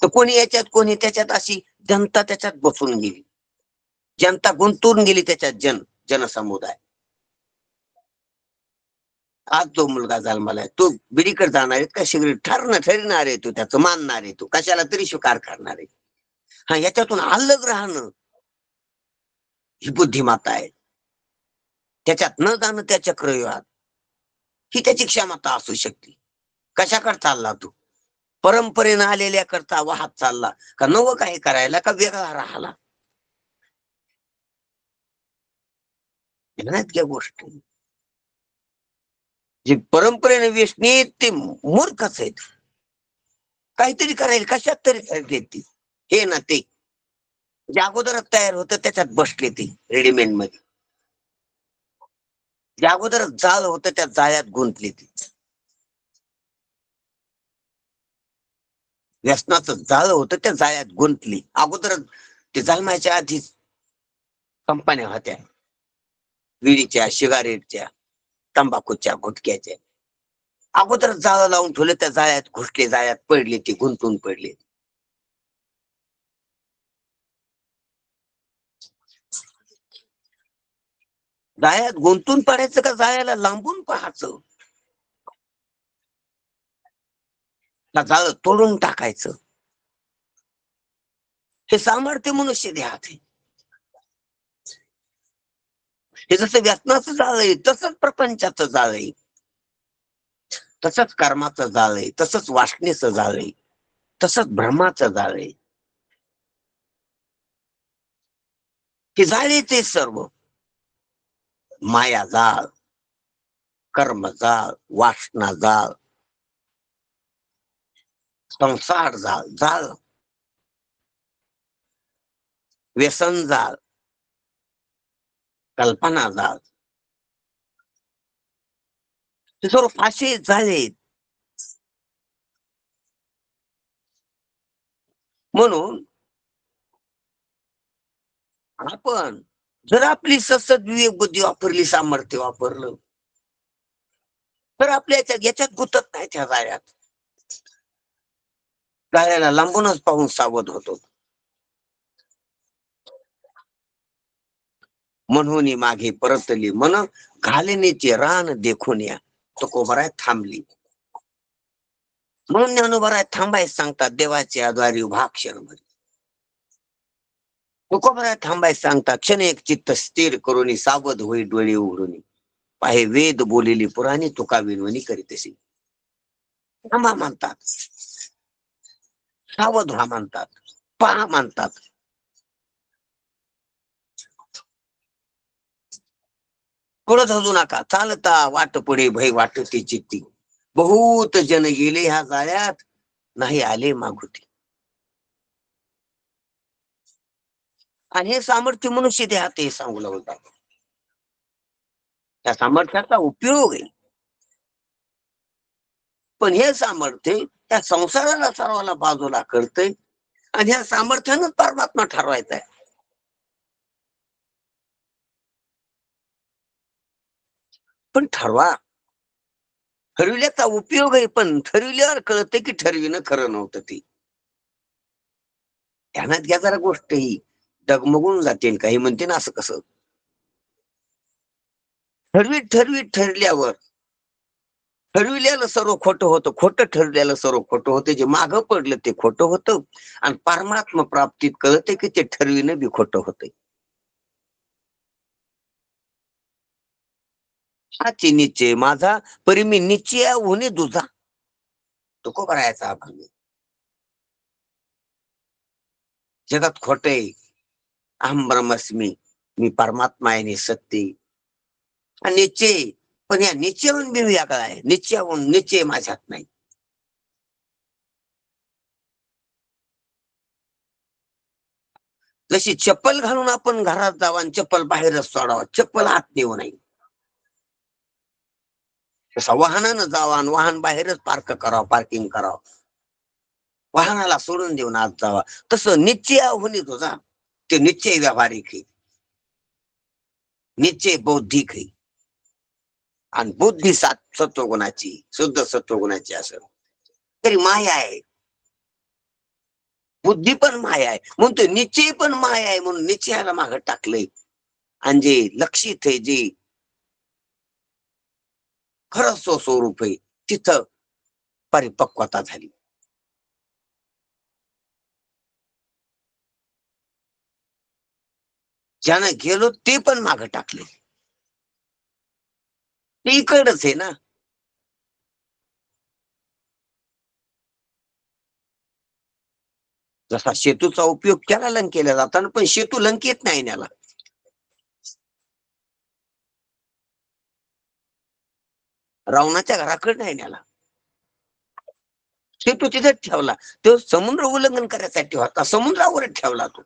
तर कोणी याच्यात, कोणी त्याच्यात, अशी जनता त्याच्यात बसून गेली. जनता गुंतून गेली त्याच्यात, जनसमुदाय. आज जो मुलगा जन्माला आहे तो बिडीकडे जाणार आहे का सिगरेट ठरणार आहे, तो त्याचं मानणार आहे, तो कशाला तरी स्वीकार करणार आहे. हा, याच्यातून अलग राहणं ही बुद्धिमत्ता आहे. त्याच्यात न जाणं त्या चक्रव्यूहात ही त्याची क्षमता असू शकते. कशाकडे चालला तू? परंपरेनं आलेल्या करता वाहत चालला का नवं काही करायला, का वेगळा राहिला? त्या गोष्टी जे परंपरेने व्यसनी आहेत ते मूर्खच आहेत. काहीतरी करायला कशात तरी ती हे ना ते जे अगोदरच तयार होतं त्याच्यात बसले, ते रेडीमेड मध्ये जे अगोदरच जाळ होतं त्या जाळ्यात गुंतले. ती व्यसनाचं जाळ होतं त्या जाळ्यात गुंतली. अगोदरच ते जन्माच्या आधीच कंपन्या होत्या, विडीच्या, सिगारेटच्या, तंबाखूच्या, गुटख्याच्या. अगोदर जाळं लावून ठेवले, त्या जाळ्यात घुसले, जाळ्यात पडले, ते गुंतून पडले. जाळ्यात गुंतून पडायचं का जाळ्याला लांबून पाहायचं, का जाळ तोडून टाकायचं? हे सामर्थ्य मनुष्य देहात आहे. हे जसं व्यसनाचं जाळ आहे तसंच प्रपंचाचं जाळ आहे, तसंच कर्माचं जाळ आहे, तसंच वासनेचं जाळ आहे, तसंच भ्रमाचं जाळ आहे. हे जाळे ते सर्व माया जाळ, कर्म जाळ, वासना जाळ, संसार जाळ, जाळ व्यसन जाळ, कल्पना जाळ, हे सर्व फाशे झाले. म्हणून आपण जर आपली ससद विवेक बुद्धी वापरली, सामर्थ्य वापरलं, तर आपल्या याच्यात गुतत नाही. त्या जाळ्यात, जाळ्याला लांबूनच पाहून सावध होतो. म्हणून मागे परतली मन, घालण्याचे रान देखून या. तुकोबराय थांबली. म्हणून ज्ञानोबराय थांबाय सांगतात देवाच्या द्वारी उभा क्षणभर. तुकोबराय थांबाय सांगतात क्षण एक चित्त स्थिर करून सावध होई डोळे उघडून पाहे वेद बोलेली पुराणी तुका विनवणी करीतशी. थांबा म्हणतात, सावध व्हा म्हणतात, पहा म्हणतात. पुढे धजू नका, चालता वाट पुढे भय वाटते चित्ती. बहुत जन गेले ह्या जाळ्यात, नाही आले मागुती. आणि हे सामर्थ्य मनुष्य देहात हे सांगू लागतात. त्या सामर्थ्याचा उपयोग आहे, पण हे सामर्थ्य त्या संसाराला सर्वाला बाजूला करतंय आणि ह्या सामर्थ्यानं परमात्मा ठरवायचा आहे. पण ठरवा, ठरविल्याचा उपयोग आहे, पण ठरविल्यावर कळतं की ठरविणं खरं नव्हतं. ते ध्यानात घ्या जरा, गोष्ट ही डगमगून जातील. काही म्हणते ना असं कसं, ठरवीत ठरल्यावर ठरविलेलं सर्व खोटं होतं, खोटं ठरलेलं सर्व खोटं होतं. जे मागं पडलं ते खोटं होतं आणि परमात्मा प्राप्तीत कळते की ते ठरविणं बी खोटं होतंय. हाची निश्चय माझा, परी मी निश्चय होणे दुजा. तुको करायचा अभंग. जगात खोटे, अहम ब्रह्मस्मी, मी परमात्मा आहे सत्य. हा निश्चय, पण या निश्चयाहून मी वेगळा आहे. निश्चयाहून निश्चय माझ्यात नाही. जशी चप्पल घालून आपण घरात जावा आणि चप्पल बाहेरच सोडावा, चप्पल आत नेऊ नाही. तसा वाहनानं जावा आणि वाहन बाहेरच पार्क करावं, पार्किंग करावं, वाहनाला सोडून देऊन आत जावा. तसं निश्चय होणे तुझा, ते निश्चय व्यावहारिक आहे, निश्चय बौद्धिक आहे. आणि बुद्धी सत्वगुणाची, शुद्ध सत्वगुणाची असेल तरी माया आहे. बुद्धी पण माया आहे, म्हणतो निश्चय पण माया आहे. म्हणून निश्चयाला मागं टाकलंय आणि जे लक्षित आहे, जे खरं स्वरूप आहे, तिथं परिपक्वता झाली. ज्यानं गेलो ते पण मागं टाकले, ते इकडच आहे ना. जसा सेतूचा उपयोग केला लंकेला जाताना, पण सेतू लंकेत नाही न्याला. रावणाच्या घराकडे नाही न्याला, सेतू तिथेच ठेवला. तो समुद्र उल्लंघन करायसाठी होता, समुद्रावरच ठेवला तो.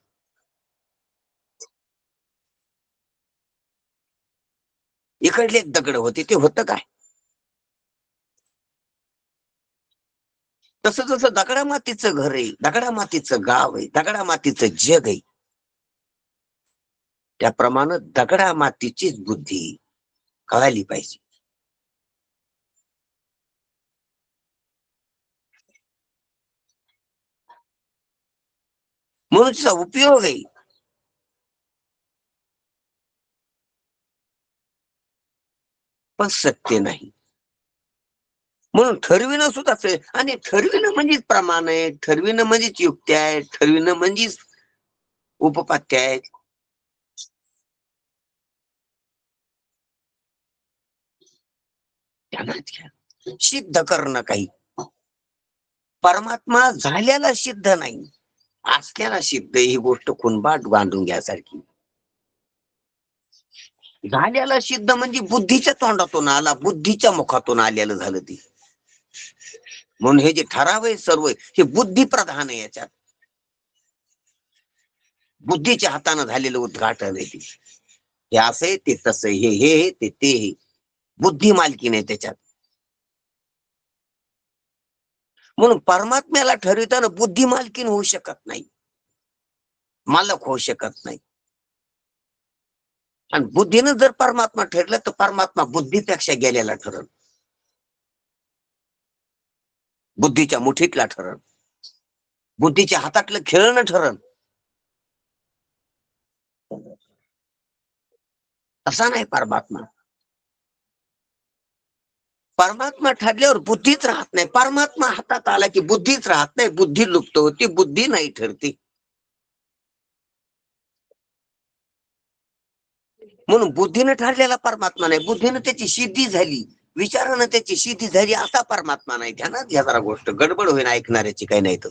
इकडले दगड होते, ते होतं काय? तसं जसं दगडा मातीचं घर आहे, दगडा मातीचं गाव आहे, दगडा मातीचं जग आहे, त्याप्रमाणे दगडा मातीचीच बुद्धी कळाली पाहिजे. म्हणून तिचा उपयोग आहे. पण सत्य नाही. म्हणून ठरविणं सुद्धा आणि ठरविणं म्हणजेच प्रमाण आहे, ठरविणं म्हणजेच युक्त्या आहे, ठरविणं म्हणजेच उपपत्ती आहेत. सिद्ध करणं काही, परमात्मा झालेला सिद्ध नाही, असल्याला सिद्ध. ही गोष्ट खुनबाट बांधून घ्यासारखी. झालेला सिद्ध म्हणजे बुद्धीच्या तोंडातून आला, बुद्धीच्या मुखातून आलेलं झालं ती. म्हणून हे जे ठराव आहे सर्व हे बुद्धी प्रधान आहे. याच्यात बुद्धीच्या हाताने झालेलं उद्घाटन आहे. हे असं आहे, ते तसं, हे ते बुद्धी मालकी नाही त्याच्यात. म्हणून परमात्म्याला ठरविताना बुद्धी मालकीन होऊ शकत नाही, मालक होऊ शकत नाही. आणि बुद्धीनं जर परमात्मा ठरलं तर परमात्मा बुद्धीपेक्षा गेलेला ठरल, बुद्धीच्या मुठीतला ठरल, बुद्धीच्या हातातलं खेळणं ठरल. असा नाही परमात्मा. परमात्मा ठरल्यावर बुद्धीच राहत नाही. परमात्मा हातात आला की बुद्धीच राहत नाही, बुद्धी लुप्त होती, बुद्धी नाही ठरते. म्हणून बुद्धीनं ठरलेला परमात्मा नाही, बुद्धीनं त्याची सिद्धी झाली, विचारानं त्याची सिद्धी झाली, असा परमात्मा नाही. ध्यानात घ्या जरा, गोष्ट गडबड होईन ऐकणाऱ्याची काही नाही. तर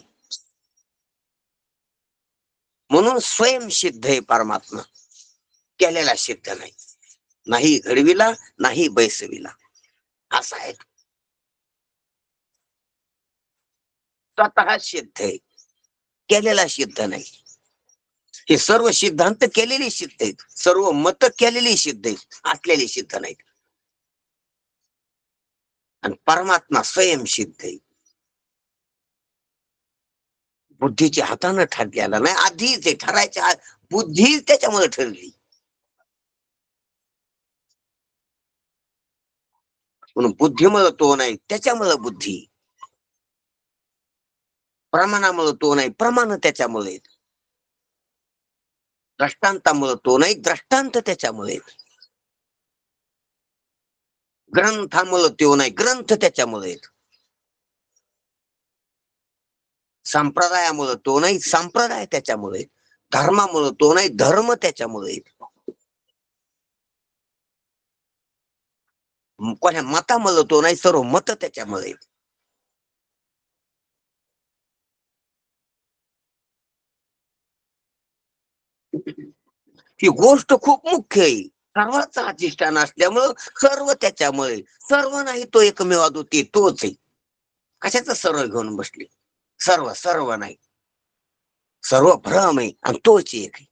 म्हणून स्वयंसिद्ध आहे परमात्मा, केलेला सिद्ध नाही, नाही घडविला नाही बैसविला, असा आहे. स्वतः सिद्ध आहे, केलेला सिद्ध नाही. हे सर्व सिद्धांत केलेली सिद्ध आहेत, सर्व मत केलेली सिद्ध आहेत, असलेली सिद्ध नाहीत. आणि परमात्मा स्वयंसिद्ध आहे, बुद्धीच्या हातानं ठरलेला नाही. आधीच ते ठरायच्या बुद्धी त्याच्यामुळे ठरली. म्हणून बुद्धीमुळे तो नाही, त्याच्यामुळे बुद्धी. प्रमाणामुळे तो नाही, प्रमाण त्याच्यामुळे. दृष्टांतामुळे तो नाही, दृष्टांत त्याच्यामुळे. ग्रंथामुळे तो नाही, ग्रंथ त्याच्यामुळे. संप्रदायामुळे तो नाही, संप्रदाय त्याच्यामुळे. धर्मामुळे तो नाही, धर्म त्याच्यामुळे. कोण्या मतामुळे तो नाही, सर्व मत त्याच्यामुळे. ही गोष्ट खूप मुख्य आहे. सर्वांचा अधिष्ठान असल्यामुळं सर्व त्याच्यामुळे. सर्व नाही तो एकमेव अद्वितीय तोच आहे. कशाच सर्व घेऊन बसले? सर्व सर्व नाही, सर्व भ्रम आहे आणि तोच एक आहे.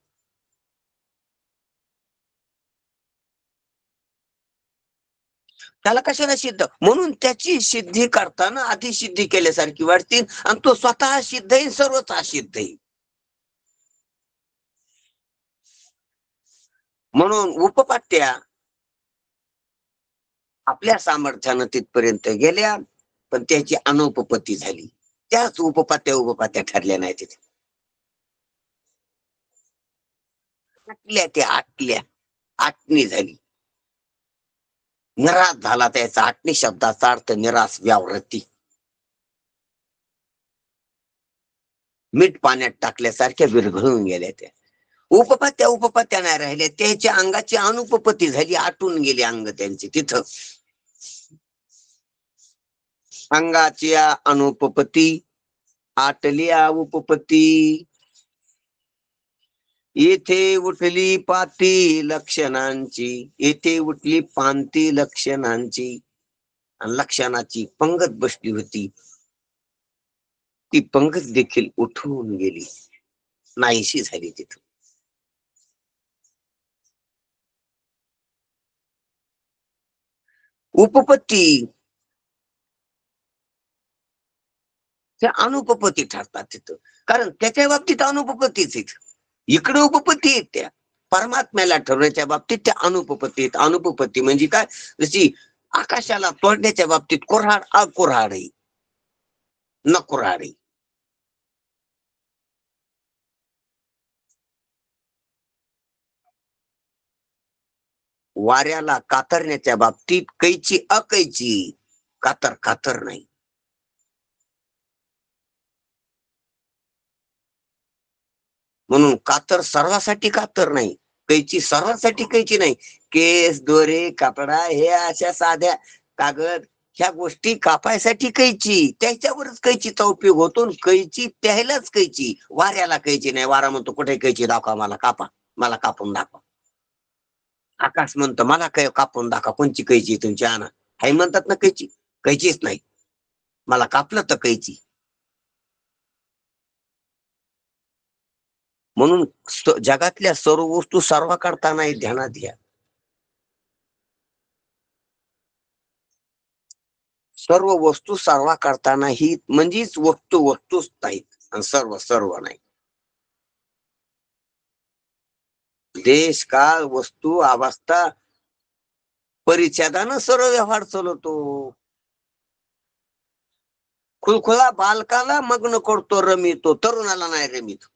त्याला कशाला सिद्ध? म्हणून त्याची सिद्धी करताना आधी सिद्धी केल्यासारखी वाटते, आणि तो स्वतः सिद्ध आहे, सर्वच असिद्ध आहे. म्हणून उपपत्त्या आपल्या सामर्थ्यानं तिथपर्यंत गेल्या, पण त्याची अनुपपत्ती झाली. त्याच उपपत्त्या ठरल्या नाही तिथे. आटल्या आटणी झाली, निराश झाला. त्याचा आटणी शब्दाचा अर्थ निराश, व्यावृत्ती. मीठ पाण्यात टाकल्यासारख्या विरघळून गेल्या त्या उपपत्त्या नाही राहिल्या. त्याच्या अंगाची अनुपपत्ती झाली, आटून गेले अंग त्यांचे. तिथं अंगाची अनुपपत्ती, आटल्या उपपत्ती. येथे उठली पाती लक्षणांची, येथे उठली पांती लक्षणांची, आणि लक्षणाची पंगत बसली होती, ती पंगत देखील उठून गेली, नाहीशी झाली. तिथं उपपत्ती त्या अनुपपत्ती ठरतात तिथं, कारण त्याच्या बाबतीत अनुपपत्तीच आहेत. इकडे उपपत्ती आहेत त्या परमात्म्याला ठरवण्याच्या बाबतीत, त्या अनुपपत्ती आहेत. अनुपपत्ती म्हणजे काय? जशी आकाशाला तोडण्याच्या बाबतीत कुऱ्हाड अकुऱ्हाड आहे, न कुऱ्हाड आहे. वाऱ्याला कातरण्याच्या बाबतीत कैची अकैची, कातर कातर नाही. म्हणून कातर सर्वासाठी कातर नाही, कैची सर्वासाठी कैची नाही. केस, दोरे, कापडा हे अशा साध्या कागद ह्या गोष्टी कापायसाठी कैची, त्याच्यावरच कैचीचा उपयोग होतो. कैची त्यालाच कैची, वाऱ्याला कैची नाही. वारा म्हणतो कुठे कैची दाखवा, मला कापा, मला कापून दाखवा. आकाश म्हणतो मला काय कापून दाखवा, कोणची कैची तुमची आणा. हाय म्हणतात ना कैची, कैचीच नाही, मला कापलं तर कैची. म्हणून जगातल्या सर्व वस्तू सर्व करताना ध्यानात घ्या. सर्व वस्तू सर्व करताना ही म्हणजेच वस्तू वस्तूच नाहीत आणि सर्व सर्व नाही. देश, काळ, वस्तू, अवस्था परिच्छेदानं सर्व व्यवहार चालवतो. खुळखुळा बालकाला मग्न करतो रमितो, तरुणाला नाही रमितो.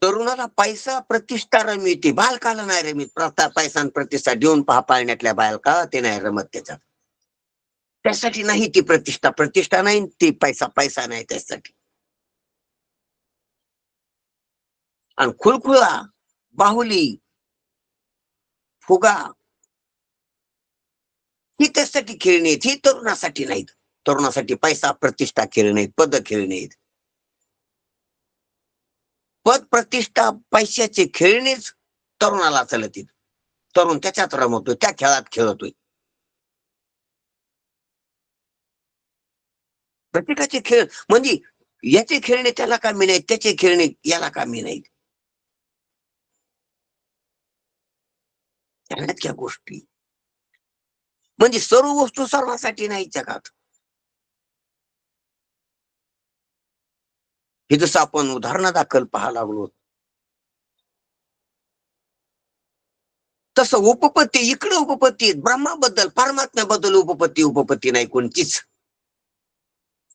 तरुणाला पैसा प्रतिष्ठा रमिते, बालकाला नाही रमित. पैसा आणि प्रतिष्ठा देऊन पहा पाळण्यातल्या बालका, ते नाही रमत त्याच्यात. त्यासाठी नाही ती प्रतिष्ठा, प्रतिष्ठा नाही ती पैसा, पैसा नाही त्यासाठी. आणि खुळखुळा, बाहुली, फुगा ही त्यासाठी खेळणी आहेत, ही तरुणासाठी नाहीत. तरुणासाठी पैसा प्रतिष्ठा खेळणे, पद खेळणे. पद प्रतिष्ठा पैशाचे खेळणेच तरुणाला चालतील. तरुण त्याच्यात रमवतोय, त्या खेळात खेळतोय. प्रत्येकाचे खेळ म्हणजे याचे खेळणे त्याला कामी नाहीत, त्याचे खेळणे याला कामी नाहीत. त्या गोष्टी म्हणजे सर्व वस्तू सर्वांसाठी नाही जगात. हे जसं आपण उदाहरणादाखल पाहायला लागलो, तसं उपपत्ती इकडे उपपत्ती, ब्रह्माबद्दल परमात्म्याबद्दल उपपत्ती उपपत्ती नाही कोणतीच.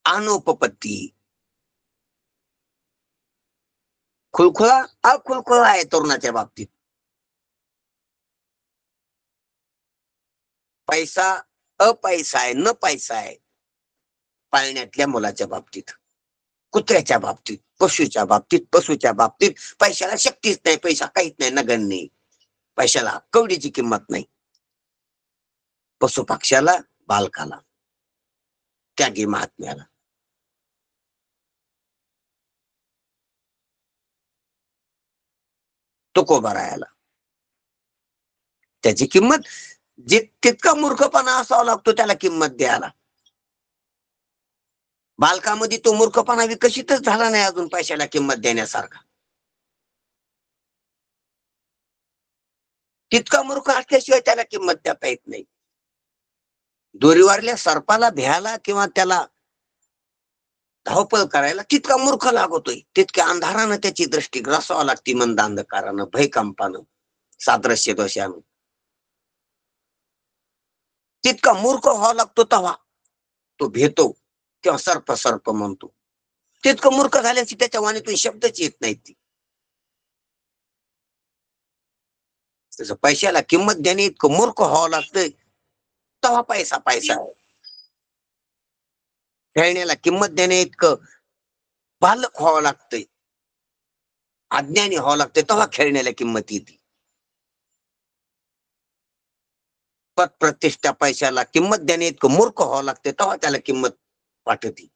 अनुपपत्ती. खुळखुळा अखुळखुळा आहे तरुणाच्या बाबतीत. पैसा अपैसा आहे, न पैसा आहे पाळण्यातल्या मुलाच्या बाबतीत, कुत्र्याच्या बाबतीत, पशुच्या बाबतीत. पशुच्या बाबतीत पैशाला शक्तीच नाही, पैसा काहीच नाही, नगण्य. पैशाला कवडीची किंमत नाही. पशु पक्ष्याला, बालकाला, त्यागी महात्म्याला. तुकोबारायाला त्याची किंमत तितका मूर्खपणा असावा लागतो त्याला किंमत द्यायला. बालकामध्ये तो मूर्खपणा विकसितच झाला नाही अजून पैशाला किंमत देण्यासारखा. तितका मूर्ख असल्याशिवाय त्याला किंमत देता येत नाही. दोरीवारल्या सर्पाला भ्यायला किंवा त्याला धावपळ करायला तितका मूर्ख लागतोय, तितक्या अंधारानं त्याची दृष्टी ग्रासावं लागती, मंद अंधकारानं, भयकंपानं, सादृश्य दोषानं. तितका मूर्ख व्हावा लागतो तेव्हा तो भेटतो, तेव्हा सर्प सर्प म्हणतो. तितकं मूर्ख झाल्याची त्याच्या वाणीतून शब्दच येत नाहीत. ती तसं पैशाला किंमत देणे इतकं मूर्ख व्हावं लागतंय तेव्हा पैसा पैसा आहे. खेळण्याला किंमत देणे इतकं बालक व्हावं लागतंय, अज्ञानी व्हावं लागतंय तेव्हा खेळण्याला किंमत येते. पद प्रतिष्ठा पैशाला किंमत देणे इतकं मूर्ख व्हावं लागते तेव्हा त्याला किंमत वाटते.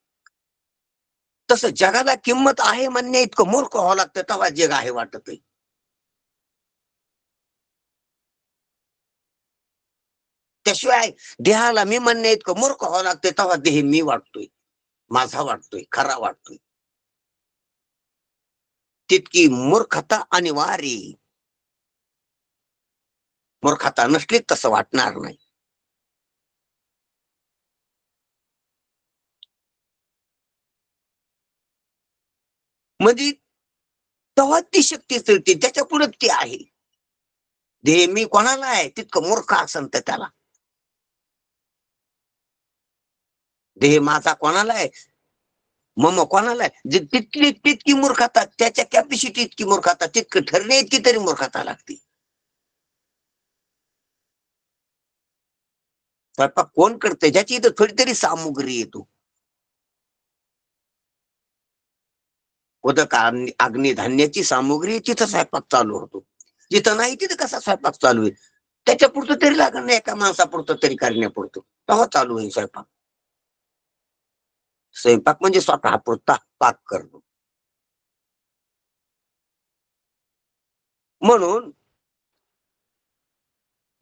तसं जगाला किंमत आहे म्हणणे इतकं मूर्ख व्हावं लागतं तेव्हा जग आहे वाटत. त्याशिवाय देहाला मी म्हणणे इतकं मूर्ख व्हावं लागतं तेव्हा देह मी वाटतोय, माझा वाटतोय, खरा वाटतोय. तितकी मूर्खता अनिवार्य. मूर्खता नसली तसं वाटणार नाही. म्हणजे तेव्हा ती शक्ती चलते, त्याच्या पुढे ती आहे. देह मी कोणाला आहे तितकं मूर्ख असन तर त्याला. देह माझा कोणाला आहे मग कोणाला तितकी तितकी मूर्खता, त्याच्या कॅपॅसिटी इतकी मूर्खता, तितकं ठरणे इतकी तरी मूर्खता लागते. स्वयंपाक कोण करते ज्याची इथं थोडी तरी सामुग्री येतो. उदक अग्निधान्याची सामुग्री तिथं स्वयंपाक चालू होतो. जिथं नाही तिथं कसा स्वयंपाक चालू होईल? त्याच्या पुरतं तरी लागणार नाही, एका माणसापुरतं तरी करण्यापुरतं तेव्हा चालू होईल स्वयंपाक. स्वयंपाक म्हणजे स्वतः पुरता पाक करणं. म्हणून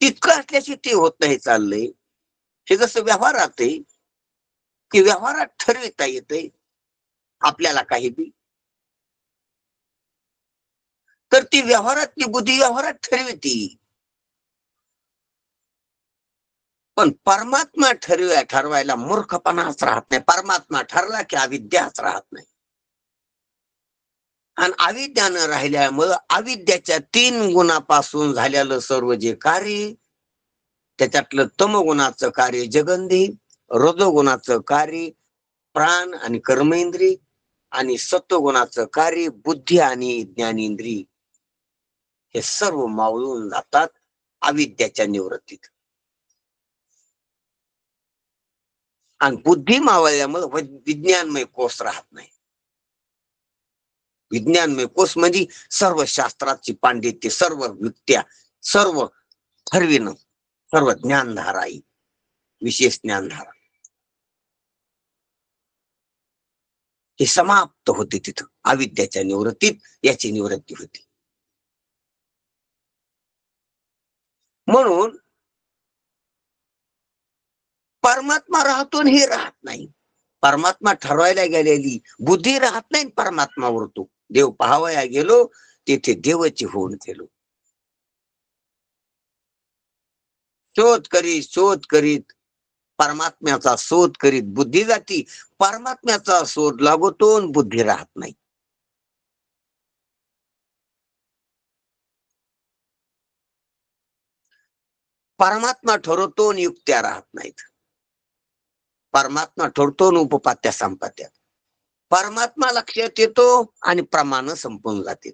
तितकं असल्याशी ते होत नाही चाललंय. हे जसं व्यवहारात आहे की व्यवहारात ठरविता येते आपल्याला काही बी, तर ती व्यवहारातली बुद्धी व्यवहारात ठरविती. पण परमात्मा ठरवायला मूर्खपणाच राहत नाही. परमात्मा ठरला की अविद्याच राहत नाही. आणि अविद्यानं राहिल्यामुळं अविद्याच्या 3 गुणापासून झालेलं सर्व जे कार्य, त्याच्यातलं तमगुणाचं कार्य जगंदी, रजोगुणाचं कार्य प्राण आणि कर्मेंद्रिय, आणि सत्वगुणाचं कार्य बुद्धी आणि ज्ञानेंद्रिय, हे सर्व मावळून जातात अविद्याच्या निवृत्तीत. आणि बुद्धी मावळल्यामुळे विज्ञानमय कोश राहत नाही. विज्ञानमय कोश म्हणजे सर्व शास्त्राची पांडित्य, सर्व युक्त्या, सर्व ठरविणं, सर्व ज्ञानधारा, विशेष ज्ञानधारा हे समाप्त होते तिथं. अविद्याच्या निवृत्तीत याची निवृत्ती होती. म्हणून परमात्मा राहतो आणि हे राहत नाही. परमात्मा ठरवायला गेलेली बुद्धी राहत नाही, परमात्मा उरतो. देव पाहावया गेलो तिथे देवाची होऊन गेलो. शोध करीत परमात्म्याचा शोध करीत बुद्धी जाती. परमात्म्याचा शोध लागतो आणि बुद्धी राहत नाही. परमात्मा ठरवतो आणि युक्त्या राहत नाहीत. परमात्मा ठरतो आणि उपपात्या संपात्या. परमात्मा लक्षात येतो आणि प्रमाण संपून जाते.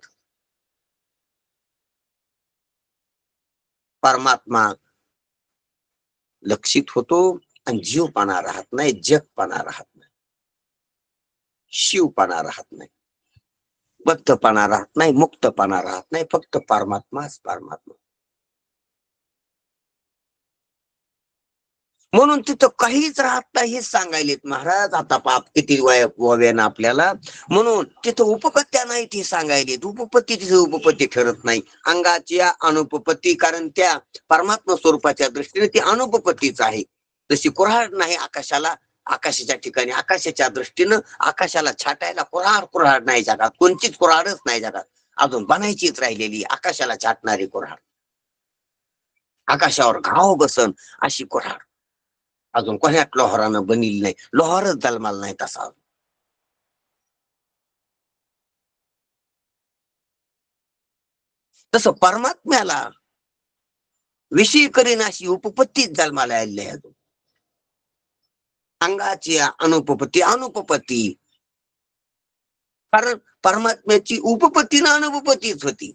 परमात्मा लक्षित होतो आणि जीवपणा राहत नाही, जगपणा राहत नाही, शिवपणा राहत नाही, बद्धपणा राहत नाही, मुक्तपणा राहत नाही. फक्त परमात्माच परमात्मा. म्हणून तिथं काहीच राहत नाही हे सांगायलेत महाराज. आता पाप किती व्हाव्यानं आपल्याला. म्हणून तिथं उपपत्त्या नाहीत हे सांगायलेत. उपपत्ती तिथं उपपत्ती ठरत नाही. अंगाच्या अनुपपत्ती, कारण त्या परमात्मा स्वरूपाच्या दृष्टीने ती अनुपपत्तीच आहे. जशी कुऱ्हाड नाही आकाशाला, आकाशाच्या ठिकाणी आकाशाच्या दृष्टीनं आकाशाला छाटायला कुऱ्हाड नाही जगात. कोणतीच कुऱ्हाडच नाही जगात. अजून बनायचीच राहिलेली आकाशाला छाटणारी कुऱ्हाड, आकाशावर घाव बसन अशी कुऱ्हाड अजून कोण्यात लोहारानं बनिल नाही. लोहारच जन्माला नाही तसा. तसं परमात्म्याला विषय करीन अशी उपपत्तीच जन्माला आलेली आहे. अजून अंगाची अनुपपत्ती, कारण परमात्म्याची उपपत्ती ना अनुपपत्तीच होती.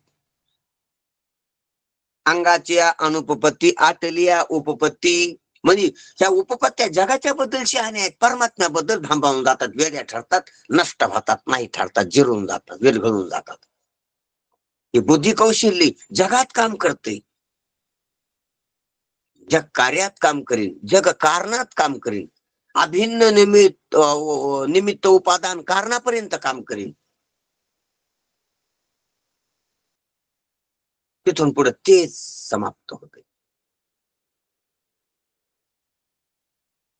अंगाच्या अनुपपत्ती, आटलिया उपपत्ती, म्हणजे ह्या उपपत्त्या जगाच्या बद्दल शहाणे आहेत. परमात्म्याबद्दल भांबावून जातात, वेड्या ठरतात, नष्ट होतात, नाही ठरतात, जिरून जातात, विरघळून जातात. हे बुद्धी कौशल्य जगात काम करते, जग कार्यात काम करेल, जग कारणात काम करेल, अभिन्न निमित्त उपादान कारणापर्यंत काम करेल. तिथून पुढे तेच समाप्त होते.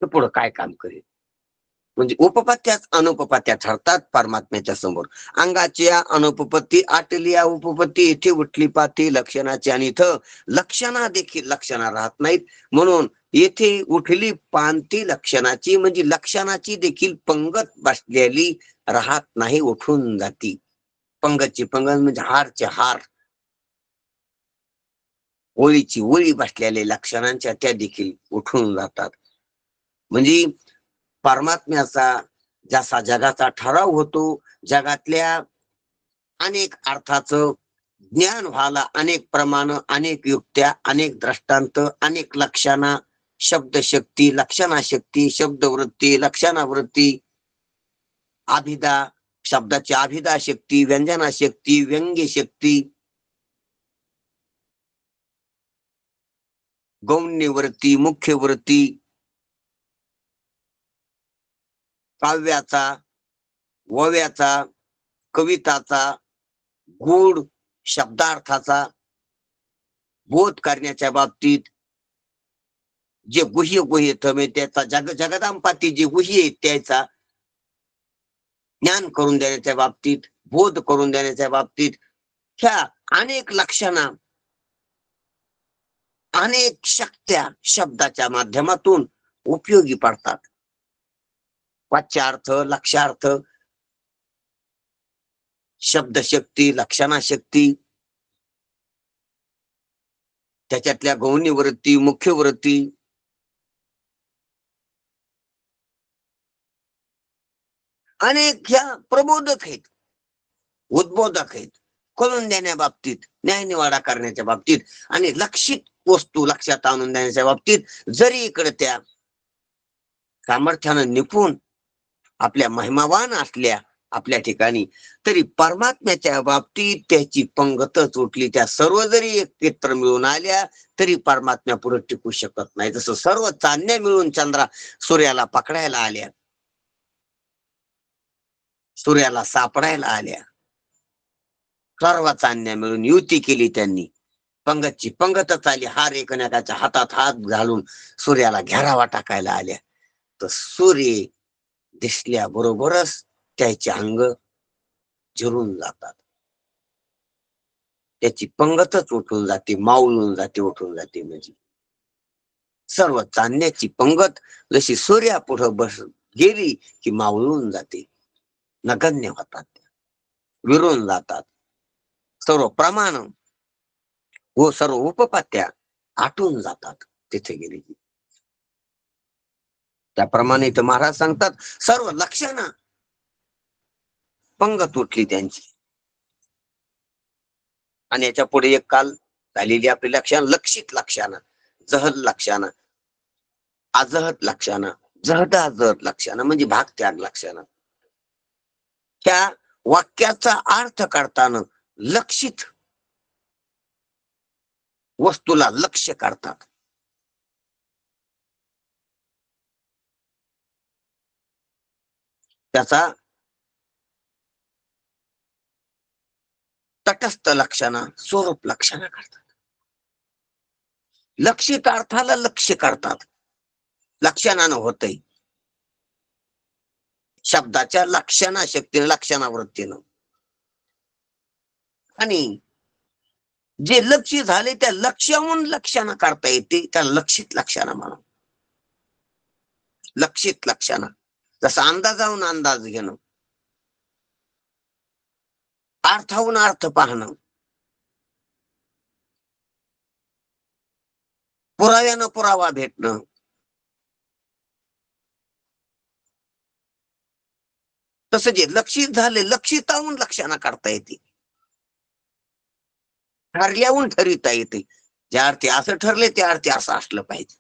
पुढे काय काम करेल? म्हणजे उपपत्त्याच अनुपपत्त्या ठरतात परमात्म्याच्या समोर. अंगाच्या अनुपपत्ती, आटलिया उपपत्ती, इथे उठली पाती लक्षणाची, आणि इथं लक्षणा देखील लक्षणा राहत नाहीत. म्हणून येथे उठली पांती लक्षणाची, म्हणजे लक्षणाची देखील पंगत बसलेली राहत नाही, उठून जाती. पंगतची पंगत म्हणजे हारचे हार, ओळीची ओळी बसलेल्या लक्षणांच्या त्या देखील उठून जातात. म्हणजे परमात्म्याचा जसा जगाचा ठराव होतो, जगातल्या अनेक अर्थाचं ज्ञान व्हायला अनेक प्रमाण, अनेक युक्त्या, अनेक दृष्टांत, अनेक लक्षणा, शब्दशक्ती, लक्षणाशक्ती, शब्दवृत्ती, लक्षणावृत्ती, अभिधा, शब्दाची अभिधा शक्ती, व्यंजना शक्ती, व्यंग्य शक्ती, गौण्य वृत्ती, मुख्य वृत्ती, काव्याचा, वव्याचा, कविताचा, गूढ शब्दार्थाचा बोध करण्याच्या बाबतीत जे गुह्य गुह्य त्याचा जगदांपाती जे गुह्य आहेत त्याचा ज्ञान करून देण्याच्या बाबतीत, बोध करून देण्याच्या बाबतीत ह्या अनेक लक्षणा, अनेक शक्त्या शब्दाच्या माध्यमातून उपयोगी पडतात. वाच्यार्थ, लक्षार्थ, शब्दशक्ती, लक्षणाशक्ती, त्याच्यातल्या गौणी वृत्ती, मुख्य वृत्ती, अनेक ह्या प्रबोधक आहेत, उद्बोधक आहेत, कळून देण्याबाबतीत, न्यायनिवाडा करण्याच्या बाबतीत आणि लक्षित वस्तू लक्षात आणून देण्याच्या बाबतीत जरी इकडे त्या सामर्थ्यानं निपुण आपल्या महिमावान असल्या आपल्या ठिकाणी, तरी परमात्म्याच्या बाबतीत त्याची पंगतच उठली. त्या सर्व जरी एकत्र मिळून आल्या तरी परमात्म्या पुढे टिकू शकत नाही. जसं सर्व चांदण्या मिळून सूर्याला पकडायला आल्या, सूर्याला सापडायला आल्या, सर्व चांदण्या मिळून युती केली त्यांनी, पंगतची पंगतच आली, हार एकमेकाच्या हातात हात घालून सूर्याला घेरावा टाकायला आल्या. तर सूर्य दिसल्या बरोबरच त्याचे अंग झिरून जातात, त्याची पंगतच उठून जाते, मावळून जाते, उठून जाते. म्हणजे सर्व चांदण्याची पंगत जशी सूर्या पुढे बस गेली की मावळून जाते, नगण्य होतात, विरून जातात. सर्व प्रमाण व सर्व उपपत्त्या आटून जातात तिथे गेली की. त्याप्रमाणे इथं महाराज सांगतात सर्व लक्षणा पंगत उठली त्यांची. आणि याच्या पुढे एक काल झालेली आपली लक्षण, लक्षित लक्षणा, जहद लक्षणा, अजहद लक्षणा, जहद अजहद लक्षणा म्हणजे भाग त्याग लक्षणा. त्या वाक्याचा अर्थ करताना लक्षित वस्तूला लक्ष्य करतात. त्याचा तटस्थ लक्षणा, स्वरूप लक्षणा करतात. लक्षित अर्थाला लक्ष्य करतात, लक्षणानं होतंय. शब्दाच्या लक्षणा शक्तीनं, लक्षणावृत्तीनं. आणि जे लक्ष्य झाले त्या लक्ष्याहून लक्षणा करता येते, त्या लक्षित लक्षणा म्हणून. लक्षित लक्षणा जसं अंदाजाहून अंदाज घेणं, अर्थाहून अर्थ पाहणं, पुराव्यानं पुरावा भेटणं, तसं जे लक्षित झाले लक्षिताहून लक्षणा करता येते, ठरल्याहून ठरिता येते. ज्या अर्थी असं ठरले त्या अर्थी असं असलं पाहिजे.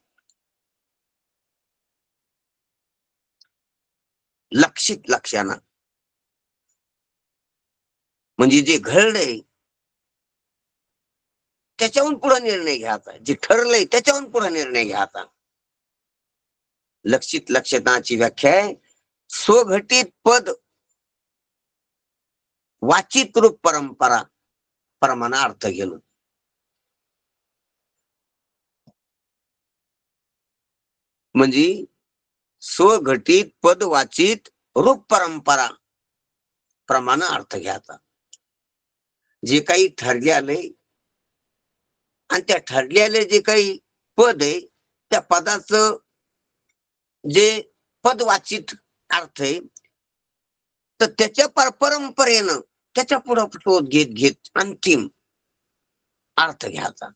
लक्षित लक्षणा म्हणजे जे घडलंय त्याच्याहून पुढे निर्णय घ्यायचा, जे ठरलंय त्याच्याहून पुढे निर्णय घ्यायचा. लक्षित लक्षणाची व्याख्या आहे स्वघटित पद वाचित रूप परंपरा प्रमाण अर्थ घेणं. म्हणजे स्वघटित पद वाचित रूप परंपरा प्रमाण अर्थ घ्यायचा. जे काही ठरले आणि त्या ठरलेले जे काही पद आहे त्या पदाचं जे पदवाचित अर्थ आहे तर त्याच्या परंपरेनं त्याच्या पुढे शोध घेत घेत अंतिम अर्थ घ्यायचा.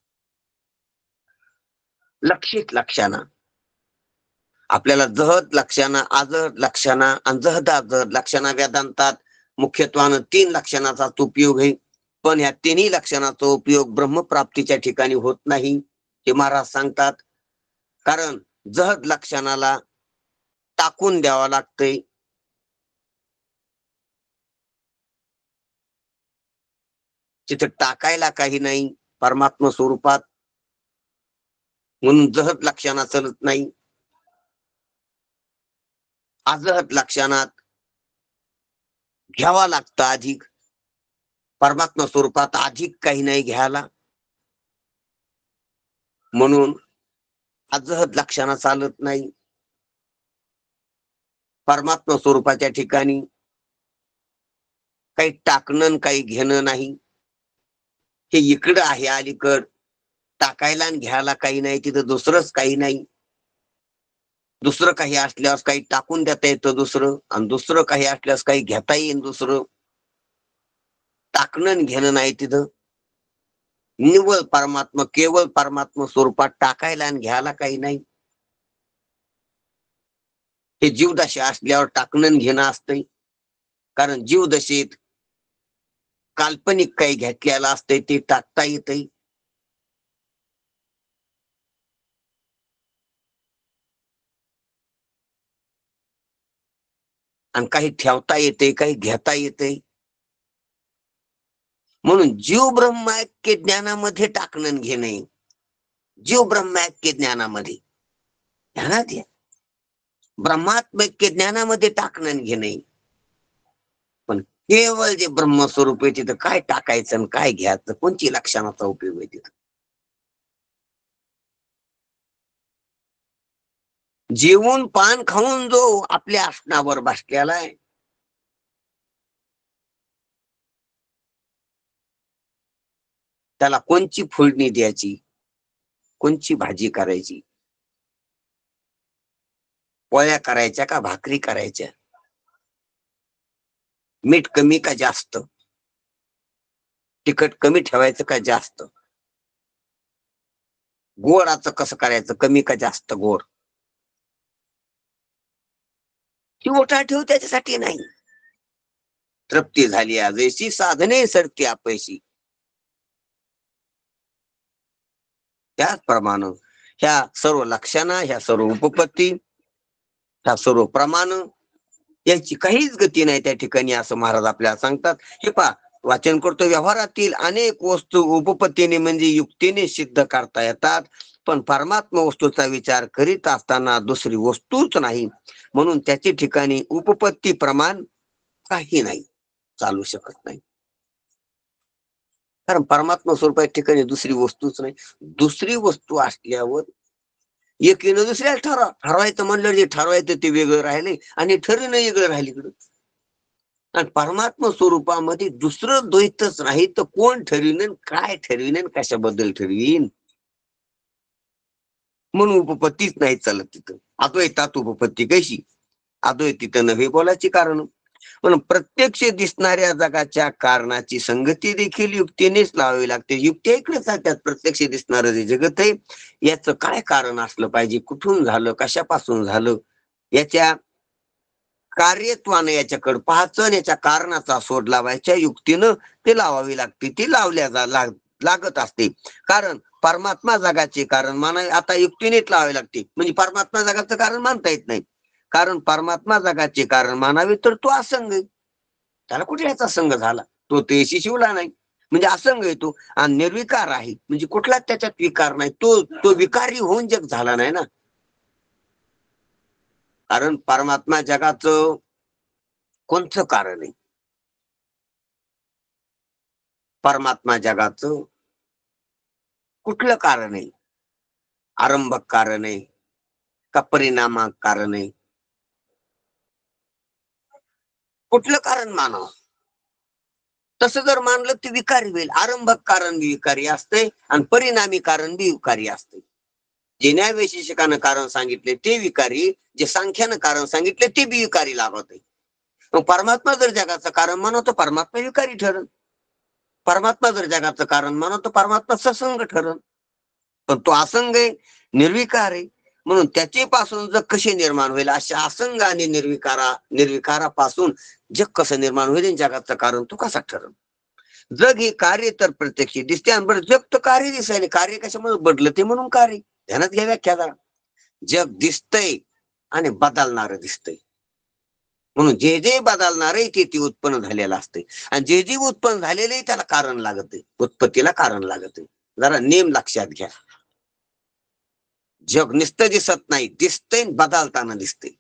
लक्षित लक्षणा आपल्याला जहद लक्षणा, आजहद लक्षणा आणि जहदाजहद लक्षणा वेदांतात मुख्यत्वानं 3 लक्षणाचाच उपयोग आहे. पण ह्या 3ही लक्षणाचा उपयोग ब्रह्मप्राप्तीच्या ठिकाणी होत नाही हे महाराज सांगतात. कारण जहद लक्षणाला टाकून द्यावं लागतंय. तिथे टाकायला काही नाही परमात्मा स्वरूपात, म्हणून जहद लक्षणा चलत नाही. आजहद लक्षणात घ्यावा लागतं अधिक, परमात्मा स्वरूपात अधिक काही नाही घ्यायला, म्हणून आजहद लक्षणा चालत नाही. परमात्मा स्वरूपाच्या ठिकाणी काही टाकणं काही घेणं नाही. हे इकडं आहे अलीकड, टाकायला आणि घ्यायला काही नाही, तिथं दुसरंच काही नाही. दुसरं काही असल्यास काही टाकून देता येतं दुसरं, आणि दुसरं काही असल्यास काही घेता येईल दुसरं. टाकणं घेणं नाही तिथं. निव्वळ परमात्मा, केवळ परमात्मा स्वरूपात टाकायला आणि घ्यायला काही नाही. हे जीवदशा असल्यावर टाकणं घेणं असतंय. कारण जीवदशेत काल्पनिक काही घेतलेलं असतंय ते टाकता येतंय. आणि काही ठेवता येते, काही घेता येते. म्हणून जीव ब्रह्मैक्य ज्ञानामध्ये टाकणं घेणे, जीव ब्रह्मैक्य ज्ञानामध्ये ध्यानात घ्या, ब्रह्मात्मैक्य ज्ञानामध्ये टाकणं घेणे. पण केवळ जे ब्रह्मस्वरूप आहे तिथं काय टाकायचं आणि काय घ्यायचं, कोणती लक्षणाचा उपयोग आहे तिथं? जेवून पान खाऊन जो आपल्या आसनावर बसलेला आहे, त्याला कोणची फोडणी द्यायची, कोणची भाजी करायची, पोळ्या करायच्या का भाकरी करायच्या, मीठ कमी का जास्त, तिखट कमी ठेवायचं का जास्त, गोडाचं कसं करायचं, कमी का जास्त गोड, ही ओटा ठेव त्याच्यासाठी नाही. तृप्ती झाली आजशी साधने सरती अपयशी. त्याचप्रमाणे ह्या सर्व लक्षणा, ह्या सर्व उपपत्ती, ह्या सर्व प्रमाण याची काहीच गती नाही त्या ठिकाणी, असं महाराज आपल्याला सांगतात. हे पहा, वाचन करतो, व्यवहारातील अनेक वस्तू उपपत्तीने म्हणजे युक्तीने सिद्ध करता येतात, पण परमात्मा वस्तूचा विचार करीत असताना दुसरी वस्तूच नाही, म्हणून त्याच्या ठिकाणी उपपत्ती प्रमाण काही नाही, चालू शकत नाही. कारण परमात्मा स्वरूपाच्या ठिकाणी दुसरी वस्तूच नाही. दुसरी वस्तू असल्यावर एकीनं दुसऱ्याला ठरवायचं म्हणलं, जे ठरवायचं ते वेगळं राहिले आणि ठरवणं वेगळं राहिले इकडं. आणि परमात्मा स्वरूपामध्ये दुसरं द्वैतच नाही, तर कोण ठरविन, काय ठरविन, कशाबद्दल ठरवीन? म्हणून उपपत्तीच नाही चालत तिथं. अद्वैतात उपपत्ती कशी? अद्वैत तिथं नव्हे बोलायची कारण. पण प्रत्यक्ष दिसणाऱ्या जगाच्या कारणाची संगती देखील युक्तीनेच लावावी लागते. युक्ती इकडेच आहे, त्यात प्रत्यक्ष दिसणारं जे जगत आहे याचं काय कारण असलं पाहिजे, कुठून झालं, कशापासून झालं, याच्या कार्यत्वानं याच्याकडे पाहायचं, याच्या कारणाचा शोध लावायच्या युक्तीनं ते लावावी लागते. ती लागत असते. कारण परमात्मा जगाचे कारण मानावे, आता युक्तीनेच लावावी लागते. म्हणजे परमात्मा जगाचं कारण मानता येत नाही. कारण परमात्मा जगाचे कारण मानावे तर तो असंग आहे, त्याला कुठे याचा संग झाला, तो तेशी शिवला नाही म्हणजे असंग येतो. आणि निर्विकार आहे म्हणजे कुठलाच त्याच्यात विकार नाही, तो विकारी होऊन जग झाला नाही ना. कारण परमात्मा जगाचं कोणतं कारण आहे? परमात्मा जगाचं कुठलं कारण आहे? आरंभक कारण आहे का परिणामक कारण आहे? कुठलं कारण मानावं? तसं जर मानलं ते विकारी होईल. आरंभक कारण बी विकारी असते आणि परिणामी कारण बी विकारी असते. जे न्यायवैशेषिकानं कारण सांगितले ते विकारी, जे सांख्यानं कारण सांगितले ते बी विकारी लागत आहे. मग परमात्मा जर जगाचं कारण मानवतो, परमात्मा विकारी ठरण. परमात्मा जर जगाचं कारण मानवतो, परमात्मा ससंग ठरण. पण तो असंग आहे, निर्विकार आहे. म्हणून त्याच्यापासून जग कसे निर्माण होईल, अशा असंग आणि निर्विकारापासून जग कसं निर्माण होईल, जगाचं कारण तो कसा ठरव. जग हे कार्य तर प्रत्यक्ष दिसते, आणि बरं जग तर कार्य दिसायले, कार्य कशामुळे बदलते ते म्हणून कार्य. ध्यानात घ्या व्याख्या जरा. जग दिसतंय आणि बदलणार दिसतंय, म्हणून जे जे बदलणार आहे ते उत्पन्न झालेलं असते, आणि जे जे उत्पन्न झालेले त्याला कारण लागत, उत्पत्तीला कारण लागत. जरा नेम लक्षात घ्या. जग नुसतं दिसत नाही, दिसतंय बदलताना दिसतंय,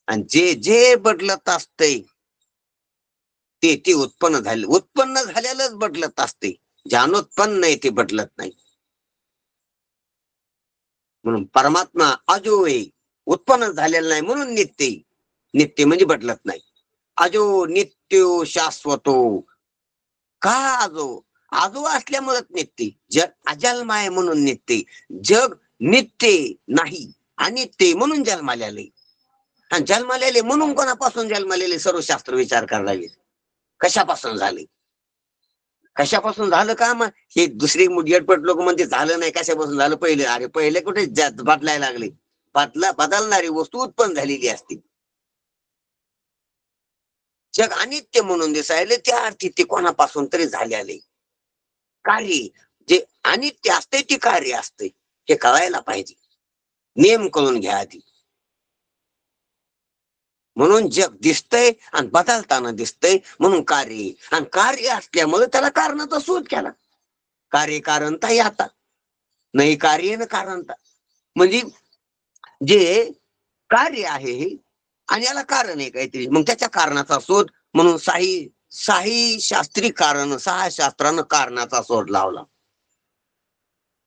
आणि जे जे बदलत असतंय ते उत्पन्न झाले, उत्पन्न झालेलंच बदलत असते. ज्ञानोत्पन्न आहे ते बदलत नाही. म्हणून परमात्मा अजो आहे, उत्पन्न झालेलं नाही म्हणून नित्य. नित्य म्हणजे बदलत नाही. अजो नित्यो शाश्वतो. का आजो? आजो असल्यामुळेच नित्य. जग अजन्माय म्हणून नित्य. जग नित्य नाही, अनित्य म्हणून जन्मालेले. आणि जन्मालेले म्हणून कोणापासून जन्मालेले, सर्व शास्त्र विचार करायला लागले. कशापासून झाले, कशापासून झालं का? मग हे दुसरे मुडगेटपट लोक म्हणते झालं नाही, कशापासून झालं? पहिले, अरे पहिले कुठे बदलायला लागले. बदलणारी वस्तू उत्पन्न झालेली असते. जग अनित्य म्हणून दिसायले, त्या अर्थी ते कोणापासून तरी झालेले कार्य. जे अनित्य असते ते कार्य असते, हे कळायला पाहिजे. नेम कळून घ्या आधी. म्हणून जग दिसतंय आणि बदलताना दिसतंय म्हणून कार्य, आणि कार्य असल्यामुळे त्याला कारणाचा शोध केला. कार्य कारणता आता नाही, कार्य न कारणता. म्हणजे जे कार्य आहे आणि याला कारण आहे काहीतरी, मग त्याच्या कारणाचा शोध. म्हणून साही शास्त्री कारण, 6 शास्त्रानं कारणाचा शोध लावला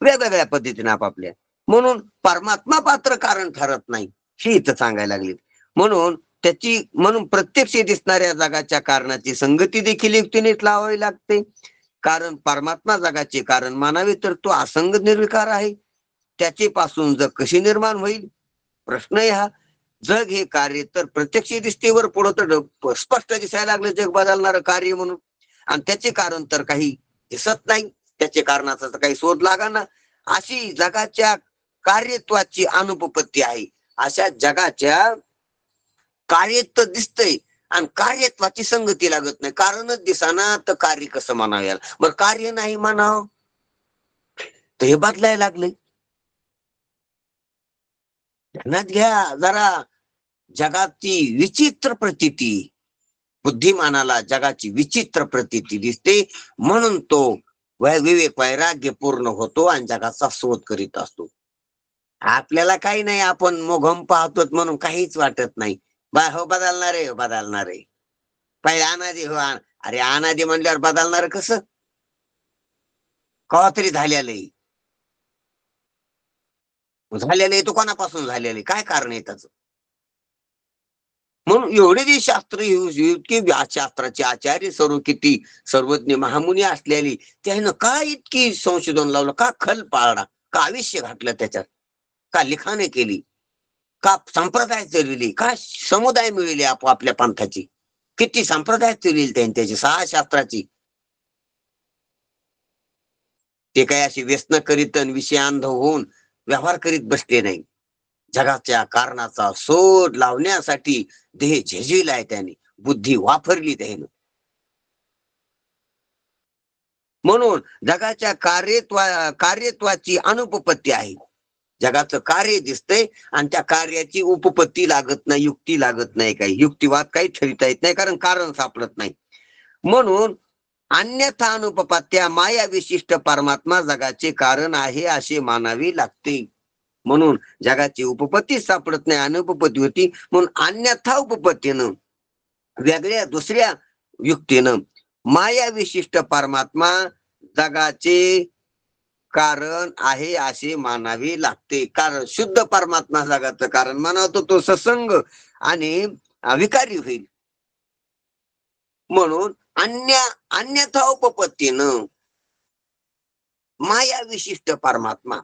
वेगवेगळ्या पद्धतीने आपापल्या. म्हणून परमात्मा पात्र कारण ठरत नाही, हे इथं सांगायला लागले. म्हणून प्रत्यक्ष दिसणाऱ्या जगाच्या कारणाची संगती देखील युक्तीनेच लावावी लागते. कारण परमात्मा जगाचे कारण मानावे तर तो असंग निर्विकार आहे. त्याचे पासून जग कशी निर्माण होईल? प्रश्न हा. जग हे कार्य तर प्रत्यक्ष दिसतेवर पुढं तर स्पष्ट दिसायला लागलं जग बदलणार कार्य म्हणून, आणि त्याचे कारण तर काही दिसत नाही, त्याचे कारणाचा तर काही शोध लागाना. अशी जगाच्या कार्यत्वाची अनुपपत्ती आहे. अशा जगाच्या कार्य तर दिसतंय आणि कार्यत्वाची संगती लागत नाही. कारणच दिसाना तर कार्य कसं म्हणावं याला? बरं कार्य नाही म्हणावं तर हे बदलायला लागले. ध्यानात घ्या जरा. जगाची विचित्र प्रतीती, बुद्धिमानाला जगाची विचित्र प्रतीती दिसते, म्हणून तो विवेक वैराग्य पूर्ण होतो आणि जगाचा शोध करीत असतो. आपल्याला काही नाही, आपण मोघम पाहतो म्हणून काहीच वाटत नाही. हो बदलणार आहे, हो बदलणार आहे. पहिले अनादी हो, अरे अनादी म्हणल्यावर बदलणार कसं? कवा तरी झालेलं आहे. झालेलं आहे तो कोणापासून झालेलं आहे, काय कारण आहे त्याचं? म्हणून एवढे जे शास्त्र, इतके शास्त्राचे आचार्य, सर्व किती सर्वज्ञ महामुनी असलेली, त्यानं का इतकी संशोधन लावलं, का खल पाळला, का आयुष्य घातलं त्याच्यात, का लिखाणे केली, का संप्रदाय चालविले, का समुदाय मिळविले आपापल्या पंथाची, किती संप्रदाय चालविले त्यांनी त्याची 6 शास्त्राची. ते काय अशी व्यसन करीत विषयांध होऊन व्यवहार करीत बसले नाही. जगाच्या कारणाचा शोध लावण्यासाठी देह झेजविलाय त्याने, बुद्धी वापरली त्याने. म्हणून जगाच्या कार्यत्वाची अनुपपत्ती आहे. जगाचं कार्य दिसतंय आणि त्या कार्याची उपपत्ती लागत नाही, युक्ती लागत नाही, काही युक्तिवाद काही ठरता येत नाही, कारण सापडत नाही. म्हणून अन्यथा अनुपपत्त्या माया विशिष्ट परमात्मा जगाचे कारण आहे असे मानावे लागते. म्हणून जगाची उपपत्ती सापडत नाही, अनुपपत्ती होती. म्हणून अन्यथा उपपत्तीनं, वेगळ्या दुसऱ्या युक्तीनं माया विशिष्ट परमात्मा जगाचे कारण आहे असे मानावे लागते. कारण शुद्ध परमात्मा जगाचं कारण मानवतो तो सत्संग आणि विकारी होईल. म्हणून अन्यथा उपपत्तीनं माया विशिष्ट परमात्मा,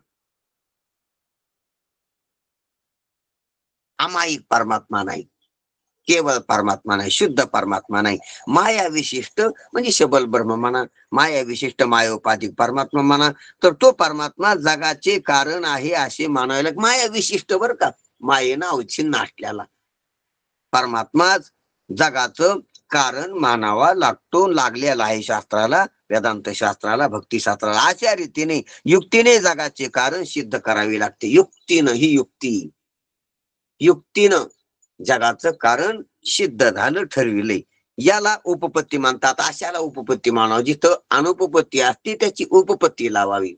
अमायिक परमात्मा नाही, केवळ परमात्मा नाही, शुद्ध परमात्मा नाही, माया विशिष्ट म्हणजे शबल ब्रह्म म्हणा, माया विशिष्ट मायोपाधिक परमात्मा म्हणा, तर तो परमात्मा जगाचे कारण आहे असे मानायला माया विशिष्ट बर का, मायेनं अवच्छिन्न असलेला परमात्माच जगाचं कारण मानावा लागतो, लागलेला आहे शास्त्राला, वेदांत शास्त्राला, भक्तिशास्त्राला. अशा रीतीने युक्तीने जगाचे कारण सिद्ध करावे लागते. युक्तीनं, ही युक्तीनं जगाचं कारण सिद्ध झालं, ठरविले, याला उपपत्ती म्हणतात. अशाला उपपत्ती मानावं. जिथं अनुपपत्ती असते त्याची उपपत्ती लावावी.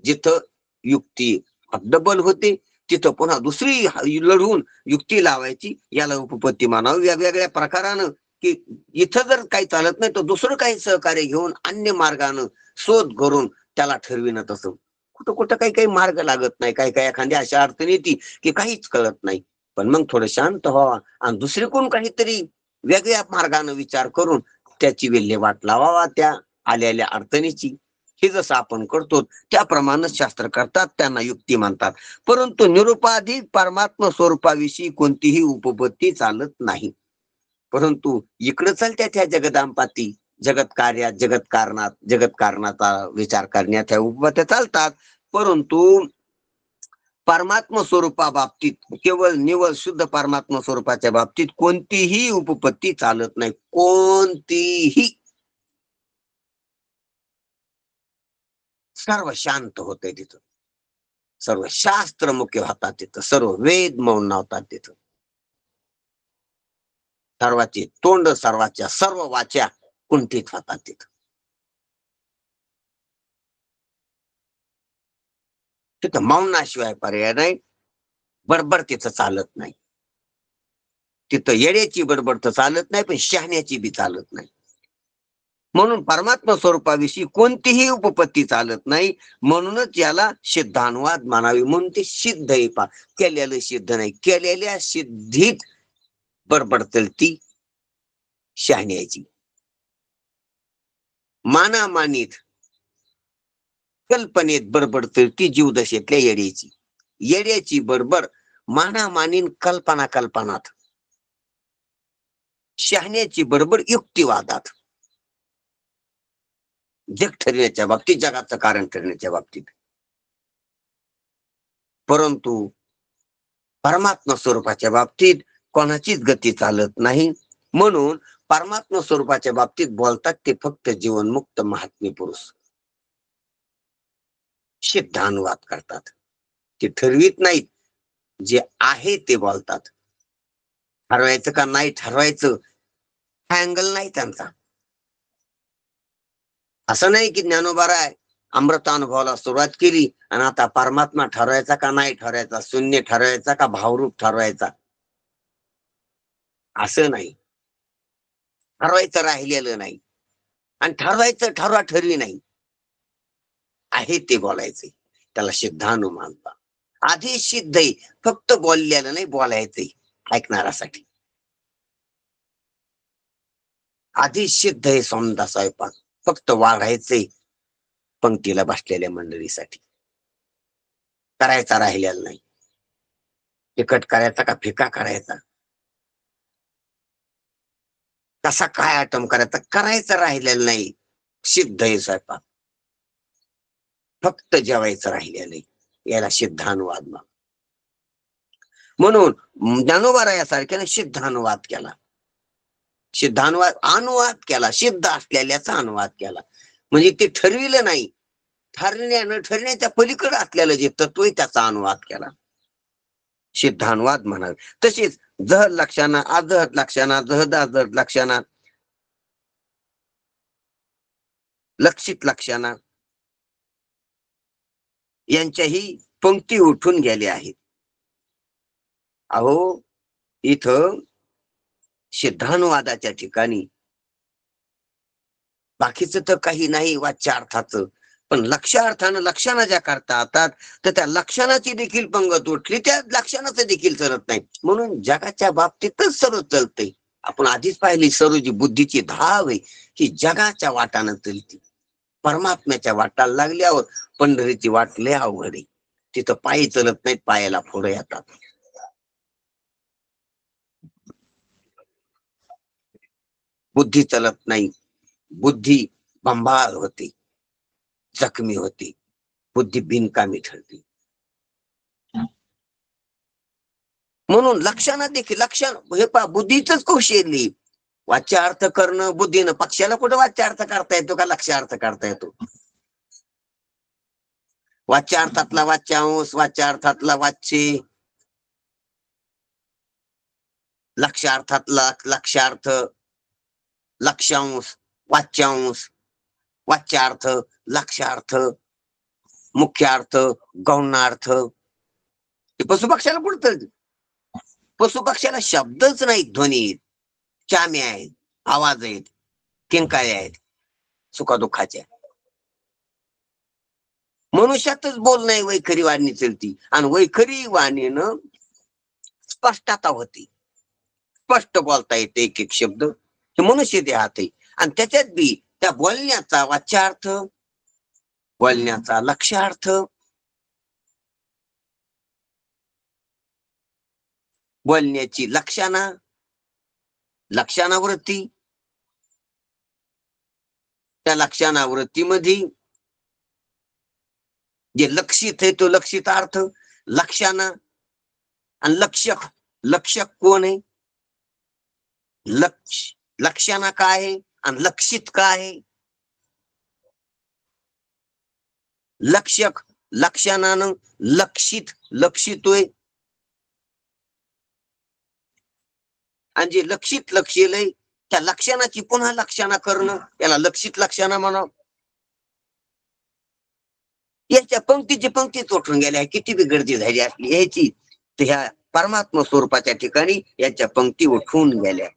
जिथं युक्ती डबल होते तिथं पुन्हा दुसरी लढवून युक्ती लावायची, याला उपपत्ती मानावं. वेगवेगळ्या प्रकारानं, की इथं जर काही चालत नाही तर दुसरं काही सहकार्य घेऊन अन्य मार्गानं शोध करून त्याला ठरविणं. तसं कुठं कुठं काही काही मार्ग लागत नाही, काही काही एखाद्या अशा अडचणी येते की काहीच कळत नाही. पण मग थोडं शांत व्हावा आणि दुसरीकडून काहीतरी वेगळ्या मार्गाने विचार करून त्याची विल्हेवाट लावावा त्या आलेल्या अडचणीची. हे जसं आपण करतो त्याप्रमाणे शास्त्र करतात, त्यांना युक्ती म्हणतात. परंतु निरुपाधिक परमात्मा स्वरूपाविषयी कोणतीही उपपत्ती चालत नाही. परंतु इकडं चालत्या त्या जगदांपाती, जगत कार्यात, जगत कारणाचा विचार करण्यात ह्या उपपत्त्या चालतात. परंतु परमात्मा स्वरूपाबाबतीत, केवळ निवळ शुद्ध परमात्मा स्वरूपाच्या बाबतीत कोणतीही उपपत्ती चालत नाही, कोणतीही. सर्व शांत होते तिथं, सर्व शास्त्र मुख्य होतात तिथं, सर्व वेद मौन होतात तिथं, सर्वाचे तोंड, सर्वाच्या सर्व वाच्या कुंठित होतात तिथं. तिथं मौनाशिवाय पर्याय नाही. बडबड तिथं चालत नाही. तिथं येड्याची बडबड तर चालत नाही, पण शहाण्याची बी चालत नाही. म्हणून परमात्मा स्वरूपाविषयी कोणतीही उपपत्ती चालत नाही. म्हणूनच याला सिद्धानुवाद म्हणावी. म्हणून ते सिद्ध आहे पा, केलेलं सिद्ध नाही. केलेल्या सिद्धीत बडबड चलती शहाण्याची, मानामानीत कल्पनेत बडबड चलती जीवदशेतल्या येड्याची. येड्याची बडबड मानामानीन कल्पनात, शहाण्याची बडबड युक्तिवादात, जग ठरण्याच्या बाबतीत, जगाचं कारण ठरण्याच्या बाबतीत. परंतु परमात्मा स्वरूपाच्या बाबतीत कोणाचीच गती चालत नाही. म्हणून परमात्मा स्वरूपाच्या बाबतीत बोलतात ते फक्त जीवनमुक्त महात्मे पुरुष. सिद्धानुवाद करतात, ते ठरवीत नाहीत, जे आहे ते बोलतात. ठरवायचं का नाही ठरवायचं हा अँगल नाही त्यांचा. असं नाही की ज्ञानोबाराय अमृतानुभवाला सुरुवात केली आणि आता परमात्मा ठरवायचा का नाही ठरवायचा, शून्य ठरवायचा का भावरूप ठरवायचा, असं नाही. ठरवायचं राहिलेलं नाही आणि ठरवायचं ठरवी नाही, आहे ते बोलायचंय. त्याला सिद्धानु मानता. आधी सिद्ध आहे, फक्त बोललेलं नाही, बोलायचंय ऐकणाऱ्यासाठी. आधी सिद्ध आहे समजा स्वयंपाक, फक्त वाढायचंय पंक्तीला बसलेल्या मंडळीसाठी. करायचा राहिलेला नाही. तिखट करायचा का फिका करायचा, कसा काय आयटम करायचा, करायचं राहिलेलं नाही. सिद्ध आहे स्वयंपाक, फक्त जेवायचं राहिलेलं नाही. याला सिद्धानुवाद मग. म्हणून ज्ञानोबारायासारख्याने सिद्धानुवाद केला. अनुवाद केला, सिद्ध असलेल्याचा अनुवाद केला. म्हणजे ते ठरविलं नाही, ठरण्याच्या पलीकडे असलेलं जे तत्व आहे त्याचा अनुवाद केला, सिद्धानुवाद म्हणावे. तसेच जहद लक्षणा, अजहद लक्षणा, जहद अजहद लक्षणा, लक्षित लक्षणा यांच्याही पंक्ती उठून गेल्या आहेत. अहो इथं सिद्धानुवादाच्या ठिकाणी बाकीचं तर काही नाही वाच्या अर्थाचं, पण लक्षार्थानं लक्षणा ज्या करता येतात तर त्या लक्षणाची देखील पंगत उठली, त्या लक्षणाचं देखील चलत नाही. म्हणून जगाच्या बाबतीतच सर्व चलतंय. आपण आधीच पाहिली, सर्व जी बुद्धीची धाव आहे ही जगाच्या वाटानं चलती. परमात्म्याच्या वाटाला लागल्यावर पंढरीची वाट लय अवघड आहे. तिथं पायी चलत नाहीत, पायाला फोडं येतात. बुद्धी चलत नाही, बुद्धी बंबाळ होते, जखमी होते, बुद्धी बिनकामी ठरते. म्हणून लक्षणा देखील लक्षण हे पा बुद्धीच कौशल्य. वाच्यार्थ करणं बुद्धीनं. पक्षाला कुठं वाच्यार्थ करता येतो का लक्ष्यार्थ करता येतो? वाच्यार्थातला वाच्यांश, वाच्यार्थातला वाच्य, लक्ष्यार्थातला लक्ष्यार्थ, लक्ष्यांश, वाच्यांश, वाच्यार्थ, लक्ष्यार्थ, मुख्यार्थ, गौणार्थ. हे पशुपक्षाला पुढतं. पशुपक्षाला शब्दच नाही, ध्वनी आहेत, चाम्या आहेत, आवाज आहेत, किंकाळ्या आहेत सुखदुःखाच्या. मनुष्यातच बोल नाही, वैखरी वाणी चलती. आणि वैखरी वाणीनं स्पष्टता होती, स्पष्ट बोलता येते एक एक शब्द. हे मनुष्य देहात आहे. आणि त्याच्यात बी त्या बोलण्याचा वाच्यार्थ, बोलण्याचा लक्ष्यार्थ, बोलण्याची लक्षणा, लक्षणावृत्ती, त्या लक्षणावृत्तीमध्ये जे लक्षित आहे तो लक्षितार्थ, लक्षणा आणि लक्षक. लक्षक कोण आहे? लक्षणा काय आहे आणि लक्षित काय आहे? लक्षक लक्षणानं लक्षित लक्षितोय, आणि जे लक्षित लक्षिलय त्या लक्षणाची पुन्हा लक्षणा करणं याला लक्षित लक्षणा म्हणा. याच्या पंक्तीची पंक्ती चोटून गेल्या, किती बी गर्दी झाली असली याची, तर ह्या परमात्मा स्वरूपाच्या ठिकाणी याच्या पंक्ती उठून गेल्या.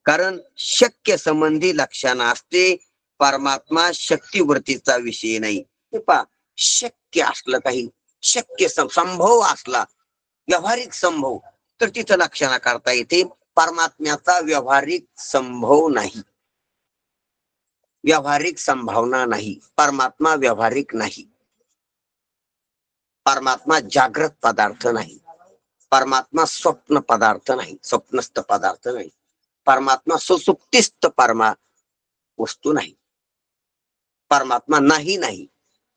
कारण शक्य संबंधी लक्षणा असते, परमात्मा शक्तीवृत्तीचा विषय नाही. हे पहा, शक्य असलं काही, शक्य संभव असला, व्यावहारिक संभव, तर तिथं लक्षणा करता येते. परमात्म्याचा व्यावहारिक संभव नाही, व्यावहारिक संभावना नाही. परमात्मा व्यावहारिक नाही. परमात्मा जागृत पदार्थ नाही. परमात्मा स्वप्न पदार्थ नाही, स्वप्नस्थ पदार्थ नाही. परमात्मा सुसुप्तिस्थ परमा वस्तू नाही. परमात्मा नाही नाही.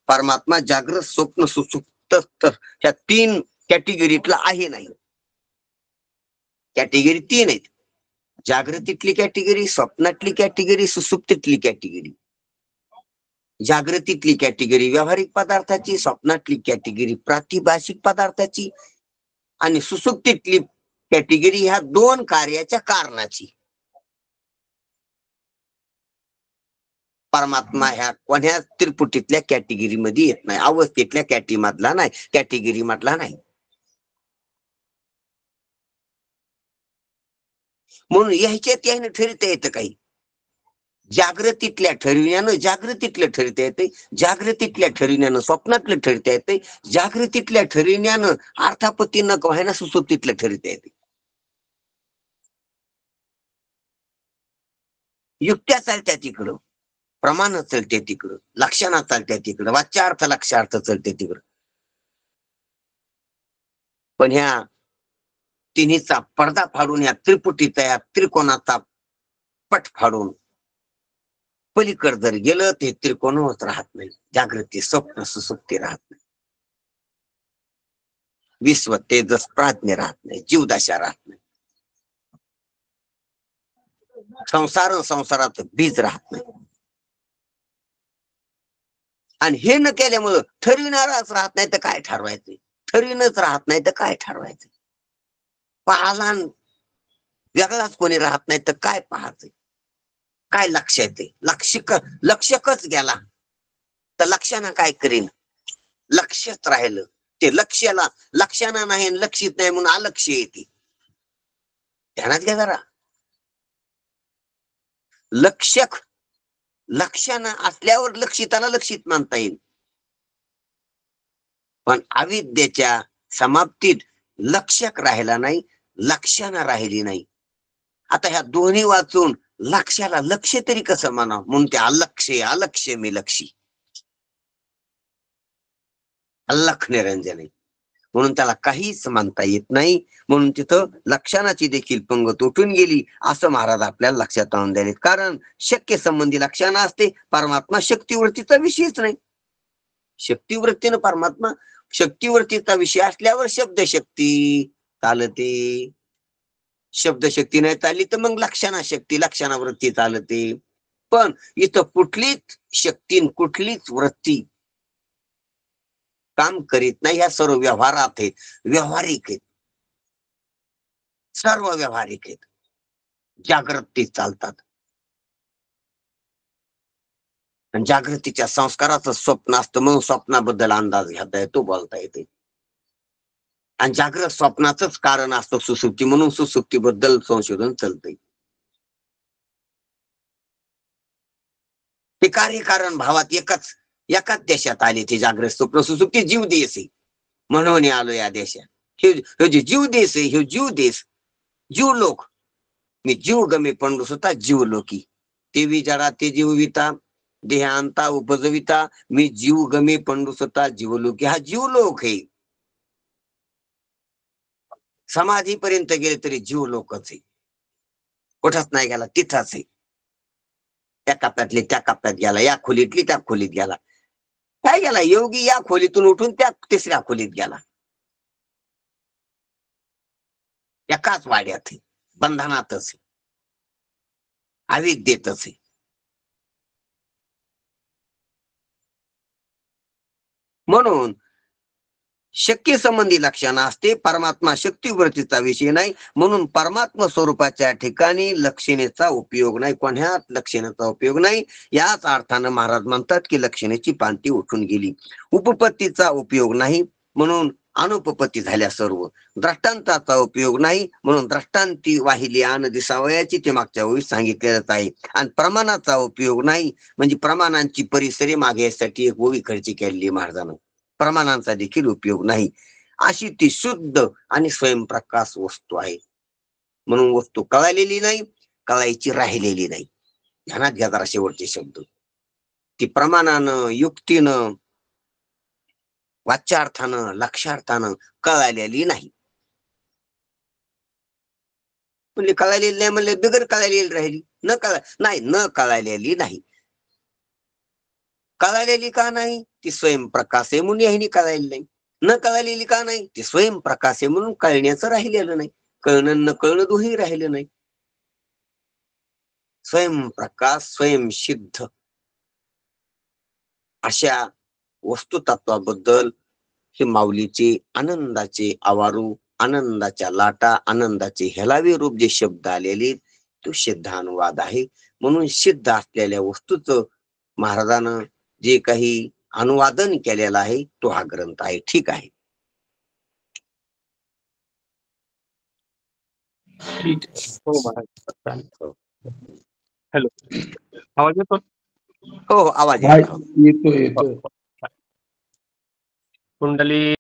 परमात्मा जागृत, स्वप्न, सुसुप्त ह्या तीन कॅटेगरीतला आहे नाही. कॅटेगरी तीन आहेत. जागृतीतली कॅटेगरी, स्वप्नातली कॅटेगरी, सुसुप्तीतली कॅटेगरी. जागृतीतली कॅटेगरी व्यावहारिक पदार्थाची, स्वप्नातली कॅटेगरी प्रातिभाषिक पदार्थाची, आणि सुसुप्तीतली कॅटेगरी ह्या दोन कार्याच्या कारणाची. परमात्मा ह्या कोण्या त्रिपुटीतल्या कॅटेगरी मध्ये येत नाही, अवस्थेतल्या कॅटी मधला नाही, कॅटेगरी मधला नाही. म्हणून ह्याच्यात याने ठरता येतं काही. जागृतीतल्या ठरविण्यानं जागृतीतलं ठरता येते, जागृतीतल्या ठरविण्यानं स्वप्नातलं ठरता येते, जागृतीतल्या ठरविण्यानं अर्थापत्ती न व्हायला सुसुप्तीतलं ठरता येते. युक्त्या चालत्या तिकडं, प्रमाण चालते तिकडं, लक्षणा चालत्या तिकडं, वाच्यार्थ लक्षार्थ चालते तिकडं. पण ह्या तिन्हीचा पडदा फाडून, या त्रिपुटीचा, या त्रिकोणाचा पट फाडून पलीकड जर गेलं ते त्रिकोणच राहत नाही. जागृती, स्वप्न, सुसुप्ती राहत नाही. विश्व, तेजस, प्राज्ञ राहत नाही, जीवदशा राहत नाही. संसार, संसारात बीज राहत नाही. आणि हे न केल्यामुळं ठरविणाराच राहत नाही, तर काय ठरवायचं? ठरविणच राहत नाही, तर काय ठरवायचं? पाहला वेगळाच कोणी राहत नाही, तर काय पाहायचं? काय लक्ष येते? लक्षकच गेला तर लक्षानं काय करीन? लक्षच राहिलं, ते लक्षाला लक्षानं नाही, लक्षित नाही म्हणून अलक्ष्य येते. ध्यानात घ्या जरा. लक्षक लक्षानं असल्यावर लक्षिताला लक्षित मानता येईल, पण अविद्येच्या समाप्तीत लक्षक राहिला नाही, लक्षानं राहिली नाही. आता ह्या दोन्ही वाचून लक्षाला लक्ष तरी कसं म्हणावं? म्हणून ते अलक्ष्य, अलक्ष्य मी लक्षी, अल्लख निरंजन आहे. म्हणून त्याला काहीच मानता येत नाही. म्हणून तिथं लक्षणाची देखील पंगत उठून गेली असं महाराज आपल्याला लक्षात आणून द्यायला. कारण शक्य संबंधी लक्षण असते, परमात्मा शक्तिवृत्तीचा विषयच नाही. शक्तिवृत्तीनं परमात्मा शक्तिवृत्तीचा विषय असल्यावर शब्द शक्ती चालते. शब्द शक्ती नाही चालली तर मग लक्षणावृत्ती चालते. पण इथं कुठलीच शक्ती कुठलीच वृत्ती काम करीत नाही. ह्या सर्व व्यवहारात आहेत, व्यावहारिक आहेत, सर्व व्यावहारिक आहेत, जागृतीत चालतात. आणि जागृतीच्या संस्काराचं स्वप्न असतं म्हणून स्वप्नाबद्दल अंदाज घेता येतो, बोलता येते. आणि जागृत स्वप्नाचंच कारण असतं सुसुप्ती, म्हणून सुसुप्तीबद्दल संशोधन चालतंय. ते कार्यकारण भावात एकाच देशात आले ते जागृत स्वप्न सुसुप्ती. जीव देश आहे म्हणून आलो या देशात. हे जे जीव देश आहे, हे जीव देश, जीव लोक. मी जीव गमे पंडू सुद्धा जीव लोकी. तेवी जडा ते जीवविता देहांता उपजविता. मी जीव गमे पंडू सुद्धा जीवलोकी. हा जीवलोक आहे. समाधीपर्यंत गेले तरी जीव लोकच आहे. कुठंच नाही गेला, तिथंच आहे. त्या कप्प्यातली त्या कप्प्यात गेला, या खोलीतली त्या खोलीत गेला. काय गेला योगी? या खोलीतून उठून त्या तिसऱ्या खोलीत गेला. एकाच वाड्यात आहे, बंधनातच आहे, अविद्येतच आहे. म्हणून शक्य संबंधी लक्षण असते, परमात्मा शक्तिवृत्तीचा विषय नाही. म्हणून परमात्मा स्वरूपाच्या ठिकाणी लक्षणेचा उपयोग नाही, कोण्यात लक्षणेचा उपयोग नाही. याच अर्थानं महाराज म्हणतात की लक्षणेची पांती उठून गेली. उपपत्तीचा उपयोग नाही म्हणून अनुपपत्ती झाल्या सर्व. दृष्टांताचा उपयोग नाही म्हणून दृष्टांती वाहिली आन दिसावयाची ते मागच्या वेळी सांगितलेलंच आहे. आणि प्रमाणाचा उपयोग नाही म्हणजे प्रमाणांची परिसरे मागे यासाठी एक ओवी खर्ची केलेली महाराजांना. प्रमाणांचा देखील उपयोग नाही. अशी ती शुद्ध आणि स्वयंप्रकाश वस्तू आहे. म्हणून वस्तू कळालेली नाही, कळायची राहिलेली नाही. ध्यानात घ्या जरा शेवटचे शब्द. ती प्रमाणानं, युक्तीनं, वाच्यार्थानं, लक्षार्थानं कळालेली नाही. म्हणजे कळालेली नाही म्हणले बिगर कळालेली राहिली. न कळालेली नाही. कळालेली का नाही? ती स्वयंप्रकाश आहे म्हणून ह्यानी कळालेली नाही. न कळालेली का नाही? ती स्वयंप्रकाश आहे म्हणून कळण्याचं राहिलेलं नाही. कळणं न कळणं दोन्ही राहिलं नाही. स्वयंप्रकाश, स्वयंसिद्ध अशा वस्तुतत्वाबद्दल हे माऊलीचे आनंदाचे आवारू, आनंदाच्या लाटा, आनंदाचे हेलावे रूप जे शब्द आलेले तो सिद्धानुवाद आहे. म्हणून सिद्ध असलेल्या वस्तूचं महाराजानं जे काही अनुवादन केलेलं आहे तो हा ग्रंथ आहे. ठीक आहे. ठीक आहे. हो महाराज. हॅलो, आवाज येतो? हो, आवाज हा, येतो. येतोय. कुंडली